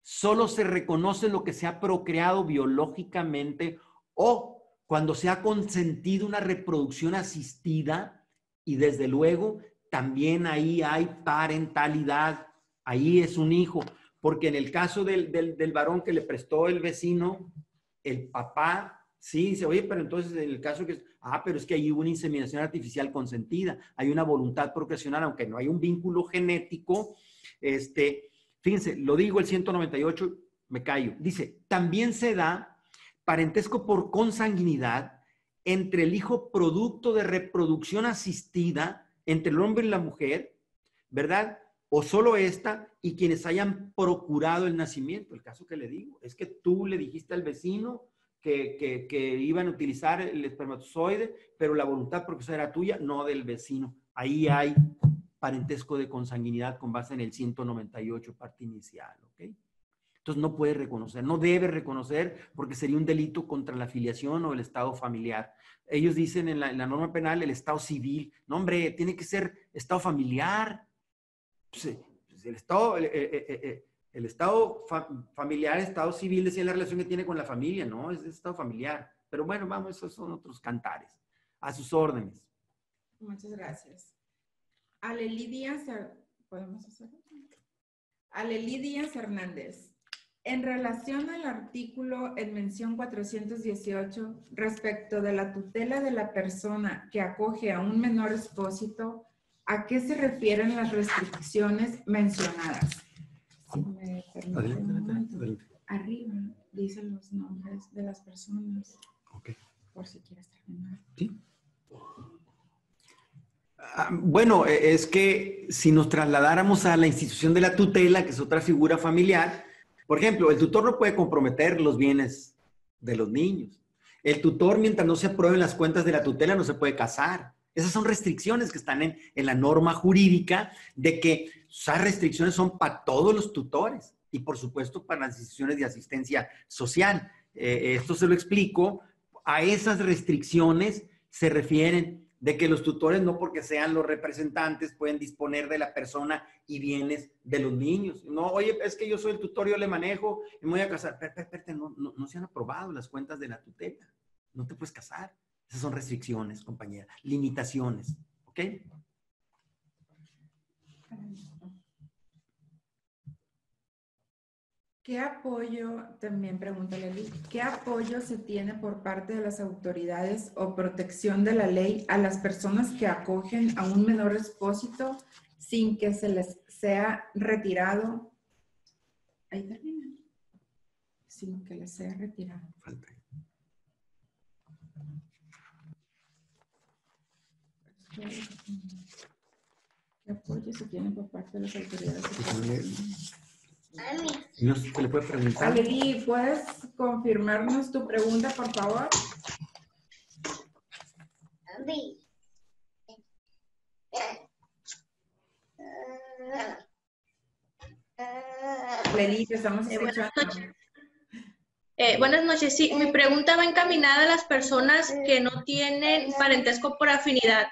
solo se reconoce lo que se ha procreado biológicamente o cuando se ha consentido una reproducción asistida, y desde luego también ahí hay parentalidad, ahí es un hijo, porque en el caso del varón que le prestó el vecino, el papá, sí, dice, oye, pero entonces en el caso que, pero es que ahí hubo una inseminación artificial consentida, hay una voluntad procreacional, aunque no hay un vínculo genético, fíjense, lo digo el 198, me callo, dice, también se da parentesco por consanguinidad entre el hijo producto de reproducción asistida entre el hombre y la mujer, ¿verdad? O solo esta y quienes hayan procurado el nacimiento. El caso que le digo es que tú le dijiste al vecino que iban a utilizar el espermatozoide, pero la voluntad procreativa era tuya, no del vecino. Ahí hay parentesco de consanguinidad con base en el 198 parte inicial, ¿ok? Entonces no puede reconocer, no debe reconocer porque sería un delito contra la filiación o el estado familiar. Ellos dicen en la norma penal el estado civil. No, hombre, tiene que ser estado familiar. Pues el estado familiar, estado civil, decía la relación que tiene con la familia, ¿no? Es estado familiar. Pero bueno, vamos, esos son otros cantares. A sus órdenes. Muchas gracias. Alelí Díaz, ¿podemos hacerlo? Alelí Díaz Hernández. En relación al artículo en mención 418, respecto de la tutela de la persona que acoge a un menor expósito, ¿a qué se refieren las restricciones mencionadas? Si me permite un momento. Arriba dicen los nombres de las personas. Ok. Por si quieres terminar. Sí. Bueno, es que si nos trasladáramos a la institución de la tutela, que es otra figura familiar, por ejemplo, el tutor no puede comprometer los bienes de los niños. El tutor, mientras no se aprueben las cuentas de la tutela, no se puede casar. Esas son restricciones que están en la norma jurídica, de que esas restricciones son para todos los tutores y, por supuesto, para las instituciones de asistencia social. Esto se lo explico. A esas restricciones se refieren de que los tutores, no porque sean los representantes, pueden disponer de la persona y bienes de los niños. No, oye, es que yo soy el tutor, yo le manejo y me voy a casar. Espérate, no se han aprobado las cuentas de la tutela. No te puedes casar. Esas son restricciones, compañera. Limitaciones. ¿Ok? ¿Qué apoyo, también pregunta Leli, qué apoyo se tiene por parte de las autoridades o protección de la ley a las personas que acogen a un menor expósito sin que se les sea retirado? Ahí termina. Sin que les sea retirado. ¿Qué apoyo se tiene por parte de las autoridades? ¿No se le puede preguntar? Aleli, ¿puedes confirmarnos tu pregunta, por favor? Aleli, te estamos escuchando. Buenas noches, sí, mi pregunta va encaminada a las personas que no tienen parentesco por afinidad.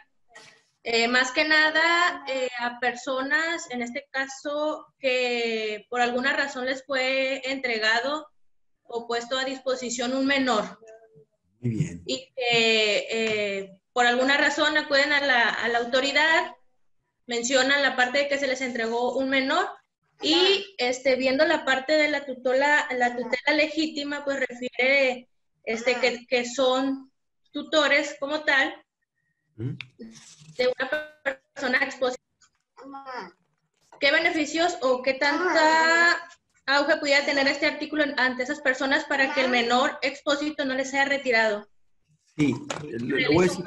Más que nada a personas, en este caso, que por alguna razón les fue entregado o puesto a disposición un menor. Muy bien. Y que por alguna razón acuden a la autoridad, mencionan la parte de que se les entregó un menor y viendo la parte de la tutela legítima, pues refiere que son tutores como tal de una persona expuesta. ¿Qué beneficios o qué tanta auge pudiera tener este artículo ante esas personas para que el menor expósito no les sea retirado? Sí, lo voy a decir.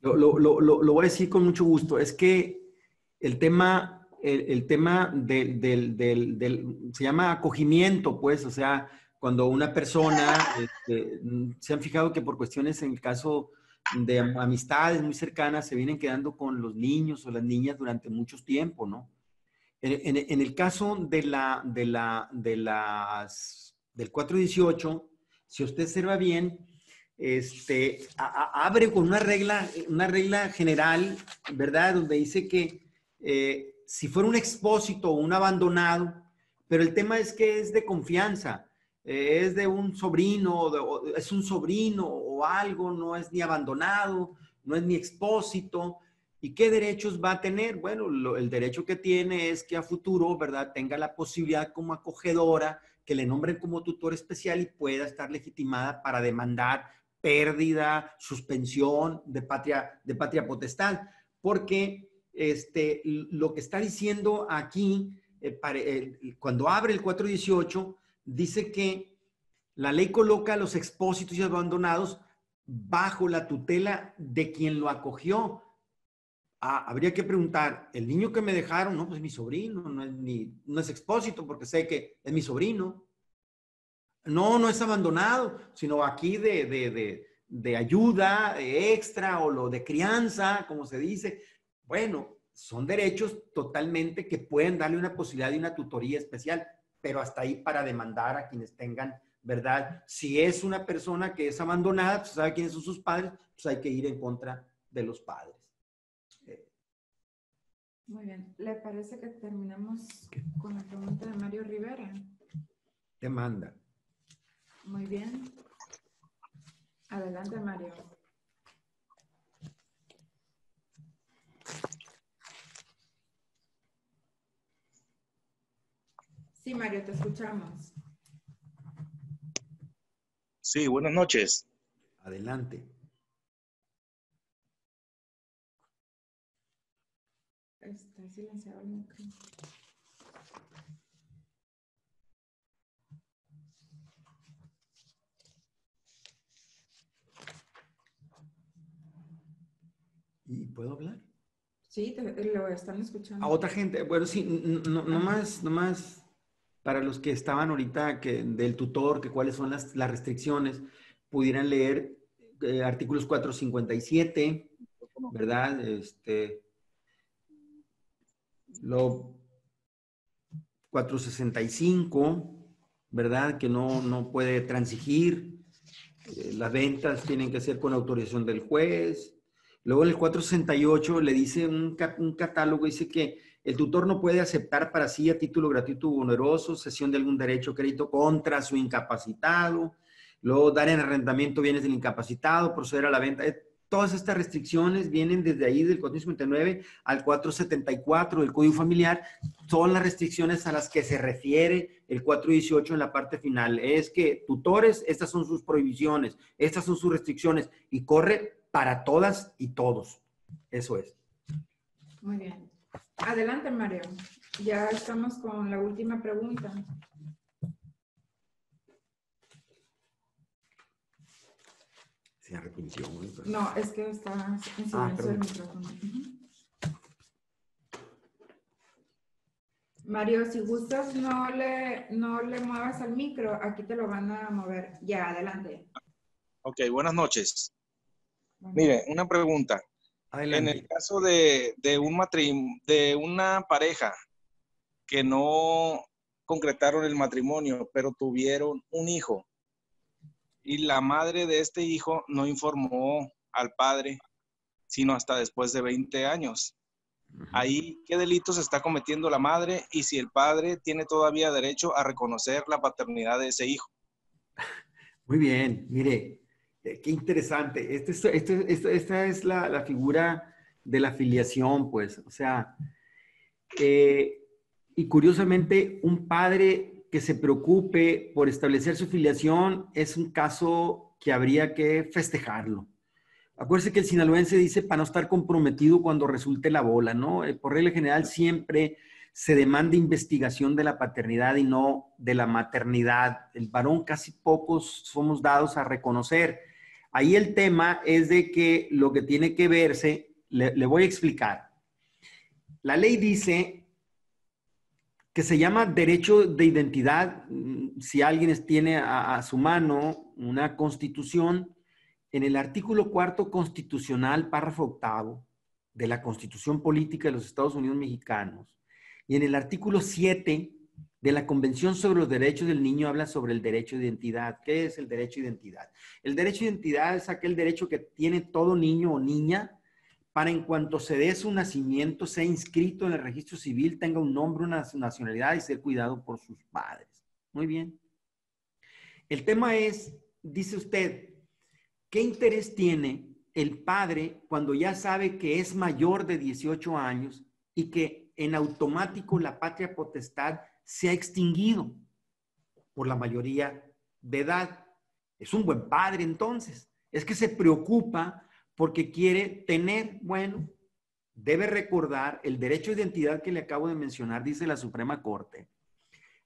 Lo voy a decir con mucho gusto. Es que el tema se llama acogimiento, pues, o sea, cuando una persona, se han fijado que por cuestiones en el caso de amistades muy cercanas se vienen quedando con los niños o las niñas durante mucho tiempo, ¿no? En el caso del 418, si usted observa bien, abre con una regla general, ¿verdad? Donde dice que si fuera un expósito o un abandonado, pero el tema es que es de confianza, es de un sobrino, es un sobrino o algo, no es ni abandonado, no es ni expósito. ¿Y qué derechos va a tener? Bueno, el derecho que tiene es que a futuro, ¿verdad?, tenga la posibilidad como acogedora, que le nombren como tutor especial y pueda estar legitimada para demandar pérdida, suspensión de patria potestad. Porque lo que está diciendo aquí, cuando abre el 418, dice que la ley coloca a los expósitos y abandonados bajo la tutela de quien lo acogió. Habría que preguntar, ¿el niño que me dejaron? No, pues mi sobrino, no es expósito porque sé que es mi sobrino. No es abandonado, sino aquí de ayuda extra o lo de crianza, como se dice. Bueno, son derechos totalmente que pueden darle una posibilidad de una tutoría especial, pero hasta ahí para demandar a quienes tengan, ¿verdad? Si es una persona que es abandonada, pues sabe quiénes son sus padres, pues hay que ir en contra de los padres. Muy bien. ¿Le parece que terminamos con la pregunta de Mario Rivera? Demanda. Muy bien. Adelante, Mario. Sí, Mario, te escuchamos. Sí, buenas noches. Adelante. Está silenciado el micrófono. ¿Y puedo hablar? Sí, lo están escuchando. A otra gente, bueno, sí, nomás para los que estaban ahorita del tutor, que cuáles son las restricciones, pudieran leer artículos 457, ¿verdad? Lo 465, ¿verdad? Que no puede transigir, las ventas tienen que ser con autorización del juez. Luego en el 468 le dice un catálogo, dice que el tutor no puede aceptar para sí a título gratuito u oneroso cesión de algún derecho o crédito contra su incapacitado. Luego dar en arrendamiento bienes del incapacitado, proceder a la venta. Todas estas restricciones vienen desde ahí del 459 al 474 del Código Familiar. Son las restricciones a las que se refiere el 418 en la parte final. Es que tutores, estas son sus prohibiciones, estas son sus restricciones y corre para todas y todos. Eso es. Muy bien. Adelante, Mario. Ya estamos con la última pregunta. Se arrepintió. No, es que está en silencio el micrófono. Mario, si gustas, no le muevas al micro, aquí te lo van a mover. Ya, adelante. Ok, buenas noches. Bueno. Mire, una pregunta. Adelante. En el caso de una pareja que no concretaron el matrimonio, pero tuvieron un hijo, y la madre de este hijo no informó al padre, sino hasta después de 20 años. Ahí, ¿qué delitos está cometiendo la madre y si el padre tiene todavía derecho a reconocer la paternidad de ese hijo? Muy bien, mire, qué interesante. Esta es la figura de la filiación, pues, o sea, y curiosamente, un padre que se preocupe por establecer su filiación es un caso que habría que festejarlo. Acuérdense que el sinaloense dice para no estar comprometido cuando resulte la bola, ¿no? Por regla general siempre se demanda investigación de la paternidad y no de la maternidad. El varón casi pocos somos dados a reconocer. Ahí el tema es de que lo que tiene que verse, le voy a explicar. La ley dice que se llama derecho de identidad. Si alguien tiene a su mano una constitución, en el artículo 4 constitucional, párrafo 8 de la Constitución Política de los Estados Unidos Mexicanos, y en el artículo 7 de la Convención sobre los Derechos del Niño habla sobre el derecho de identidad. ¿Qué es el derecho de identidad? El derecho de identidad es aquel derecho que tiene todo niño o niña para en cuanto se dé su nacimiento, sea inscrito en el registro civil, tenga un nombre, una nacionalidad y ser cuidado por sus padres. Muy bien. El tema es, dice usted, ¿qué interés tiene el padre cuando ya sabe que es mayor de 18 años y que en automático la patria potestad se ha extinguido por la mayoría de edad? Es un buen padre entonces. Es que se preocupa porque quiere tener, bueno, debe recordar el derecho de identidad que le acabo de mencionar, dice la Suprema Corte,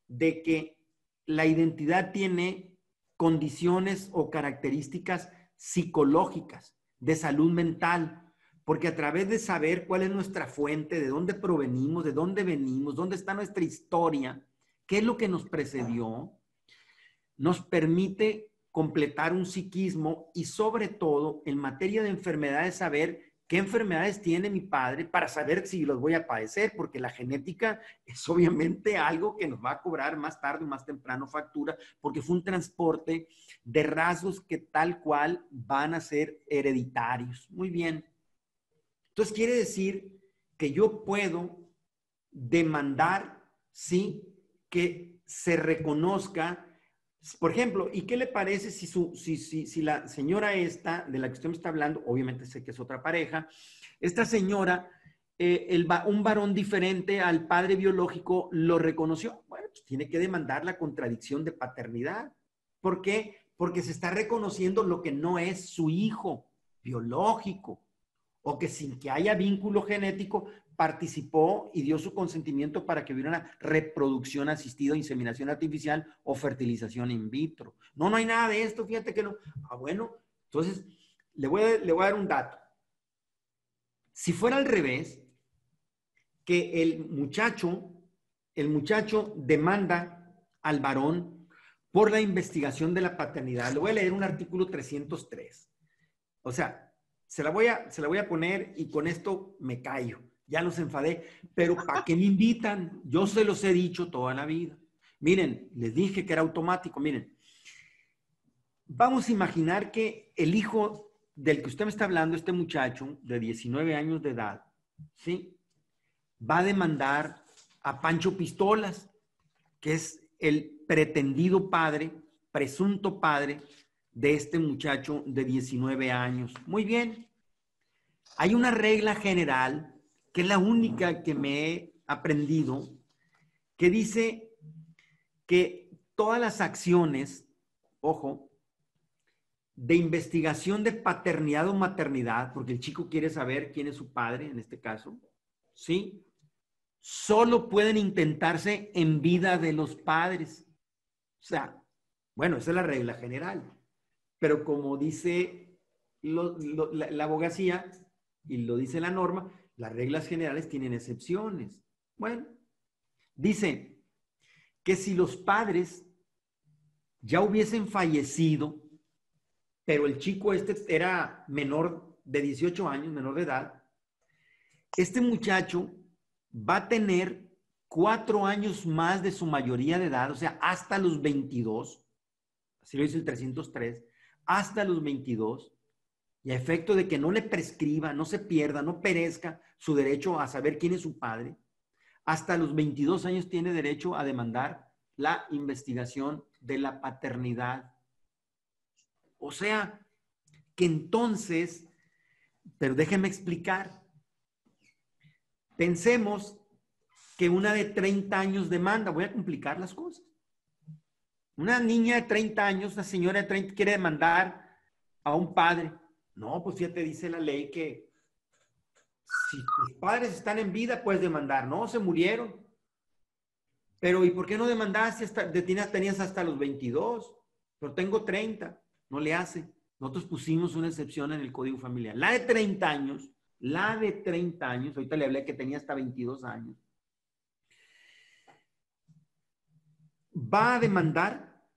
de que la identidad tiene condiciones o características psicológicas, de salud mental, porque a través de saber cuál es nuestra fuente, de dónde provenimos, de dónde venimos, dónde está nuestra historia, qué es lo que nos precedió, nos permite completar un psiquismo y sobre todo en materia de enfermedades saber qué enfermedades tiene mi padre para saber si los voy a padecer, porque la genética es obviamente algo que nos va a cobrar más tarde o más temprano factura, porque fue un transporte de rasgos que tal cual van a ser hereditarios. Muy bien. Entonces quiere decir que yo puedo demandar, sí, que se reconozca. Por ejemplo, ¿y qué le parece si la señora esta, de la que usted me está hablando, obviamente sé que es otra pareja, esta señora, un varón diferente al padre biológico lo reconoció? Bueno, pues tiene que demandar la contradicción de paternidad. ¿Por qué? Porque se está reconociendo lo que no es su hijo biológico, o que sin que haya vínculo genético participó y dio su consentimiento para que hubiera una reproducción asistida, inseminación artificial o fertilización in vitro. No, no hay nada de esto, fíjate que no. Ah, bueno, entonces le voy a dar un dato. Si fuera al revés, que el muchacho demanda al varón por la investigación de la paternidad. Le voy a leer un artículo 303. O sea, se la voy a poner y con esto me callo. Ya los enfadé, pero ¿para qué me invitan? Yo se los he dicho toda la vida. Miren, les dije que era automático. Miren, vamos a imaginar que el hijo del que usted me está hablando, este muchacho de 19 años de edad, ¿sí?, va a demandar a Pancho Pistolas, que es el pretendido padre, presunto padre de este muchacho de 19 años. Muy bien. Hay una regla general, que es la única que me he aprendido, que dice que todas las acciones, ojo, de investigación de paternidad o maternidad, porque el chico quiere saber quién es su padre, en este caso, ¿sí?, solo pueden intentarse en vida de los padres. O sea, bueno, esa es la regla general. Pero como dice la abogacía, y lo dice la norma, las reglas generales tienen excepciones. Bueno, dice que si los padres ya hubiesen fallecido, pero el chico era menor de 18 años, menor de edad, este muchacho va a tener 4 años más de su mayoría de edad, o sea, hasta los 22, así lo dice el 303, hasta los 22, y a efecto de que no le prescriba, no se pierda, no perezca su derecho a saber quién es su padre, hasta los 22 años tiene derecho a demandar la investigación de la paternidad. O sea, que entonces, pero déjenme explicar, pensemos que una de 30 años demanda, voy a complicar las cosas. Una niña de 30 años, una señora de 30 quiere demandar a un padre. No, pues fíjate, dice la ley que si tus padres están en vida, puedes demandar. No, se murieron. Pero ¿y por qué no demandaste? Tenías hasta los 22, pero tengo 30. No le hace. Nosotros pusimos una excepción en el Código Familiar. La de 30 años, ahorita le hablé que tenía hasta 22 años, va a demandar,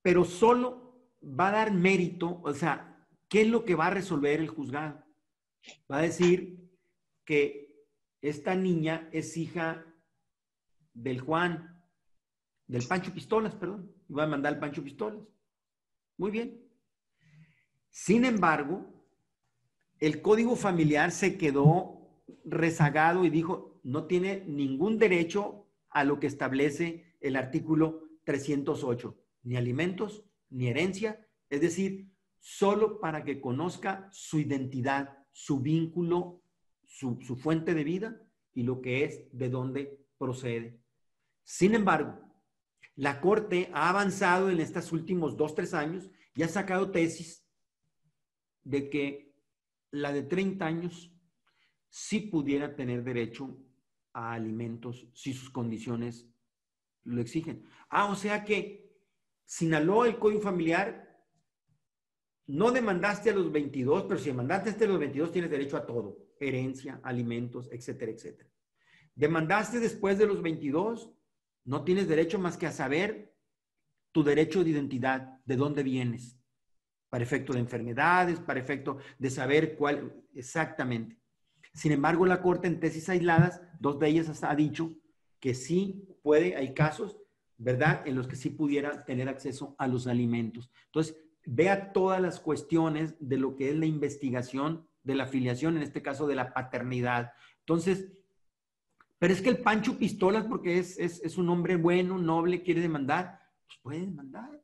pero solo va a dar mérito, o sea, ¿qué es lo que va a resolver el juzgado? Va a decir que esta niña es hija del Pancho Pistolas, perdón. Va a demandar al Pancho Pistolas. Muy bien. Sin embargo, el Código Familiar se quedó rezagado y dijo, no tiene ningún derecho a lo que establece el artículo 308, ni alimentos, ni herencia, es decir, solo para que conozca su identidad, su vínculo, su fuente de vida y lo que es, de dónde procede. Sin embargo, la Corte ha avanzado en estos últimos 2-3 años y ha sacado tesis de que la de 30 años sí pudiera tener derecho a alimentos si sus condiciones lo exigen. O sea que Sinaloa, el Código Familiar, no demandaste a los 22, pero si demandaste hasta los 22 tienes derecho a todo, herencia, alimentos, etcétera, etcétera. Demandaste después de los 22, no tienes derecho más que a saber tu derecho de identidad, de dónde vienes, para efecto de enfermedades, para efecto de saber cuál exactamente. Sin embargo, la Corte en tesis aisladas, 2 de ellas ha dicho que sí hay casos, ¿verdad?, en los que sí pudiera tener acceso a los alimentos. Entonces, vea todas las cuestiones de lo que es la investigación de la filiación, en este caso de la paternidad. Entonces, pero es que el Pancho Pistolas, porque es un hombre bueno, noble, quiere demandar, pues puede demandar.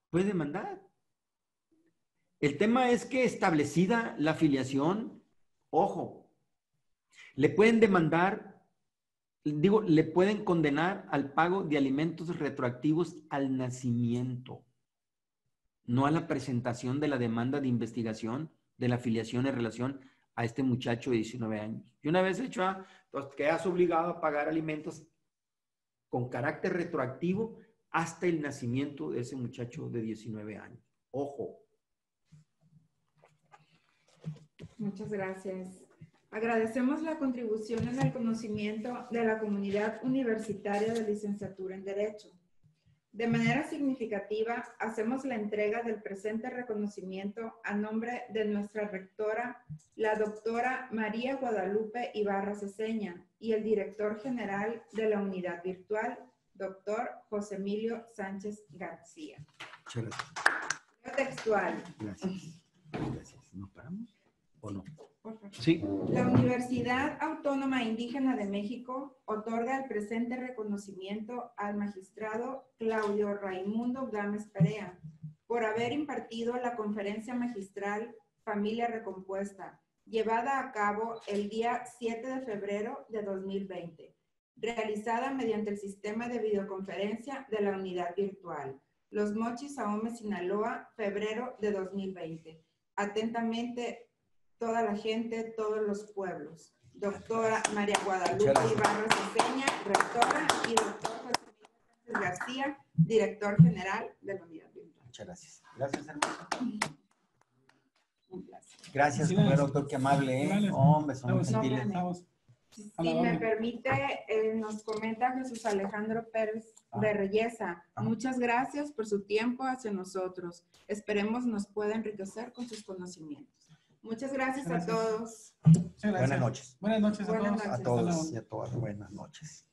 Puede demandar. El tema es que establecida la filiación, ojo, le pueden demandar, le pueden condenar al pago de alimentos retroactivos al nacimiento, no a la presentación de la demanda de investigación de la filiación en relación a este muchacho de 19 años. Y una vez hecho, entonces quedas obligado a pagar alimentos con carácter retroactivo hasta el nacimiento de ese muchacho de 19 años. Ojo. Muchas gracias. Agradecemos la contribución en el conocimiento de la comunidad universitaria de licenciatura en Derecho. De manera significativa, hacemos la entrega del presente reconocimiento a nombre de nuestra rectora, la doctora María Guadalupe Ibarra Ceseña, y el director general de la unidad virtual, doctor José Emilio Sánchez García. Muchas gracias. Textual. Gracias. Gracias. ¿Nos paramos o no? Sí. La Universidad Autónoma Indígena de México otorga el presente reconocimiento al magistrado Claudio Raimundo Gámez Perea por haber impartido la conferencia magistral Familia Recompuesta, llevada a cabo el día 7 de febrero de 2020, realizada mediante el sistema de videoconferencia de la unidad virtual. Los Mochis, Ahome, Sinaloa, febrero de 2020. Atentamente, toda la gente, todos los pueblos. Doctora María Guadalupe Ibarra Ceseña, rectora, y doctor José Emilio Sánchez García, director general de la unidad virtual. Muchas gracias. Gracias, hermano. complace. Gracias, compañero doctor, qué amable, ¿eh? Hombre, son muy gentiles. Si me permite, nos comenta Jesús Alejandro Pérez de Reyesa. Muchas gracias por su tiempo hacia nosotros. Esperemos nos pueda enriquecer con sus conocimientos. Muchas gracias a todos. Buenas noches. Buenas noches a todos. A todos y a todas. Buenas noches.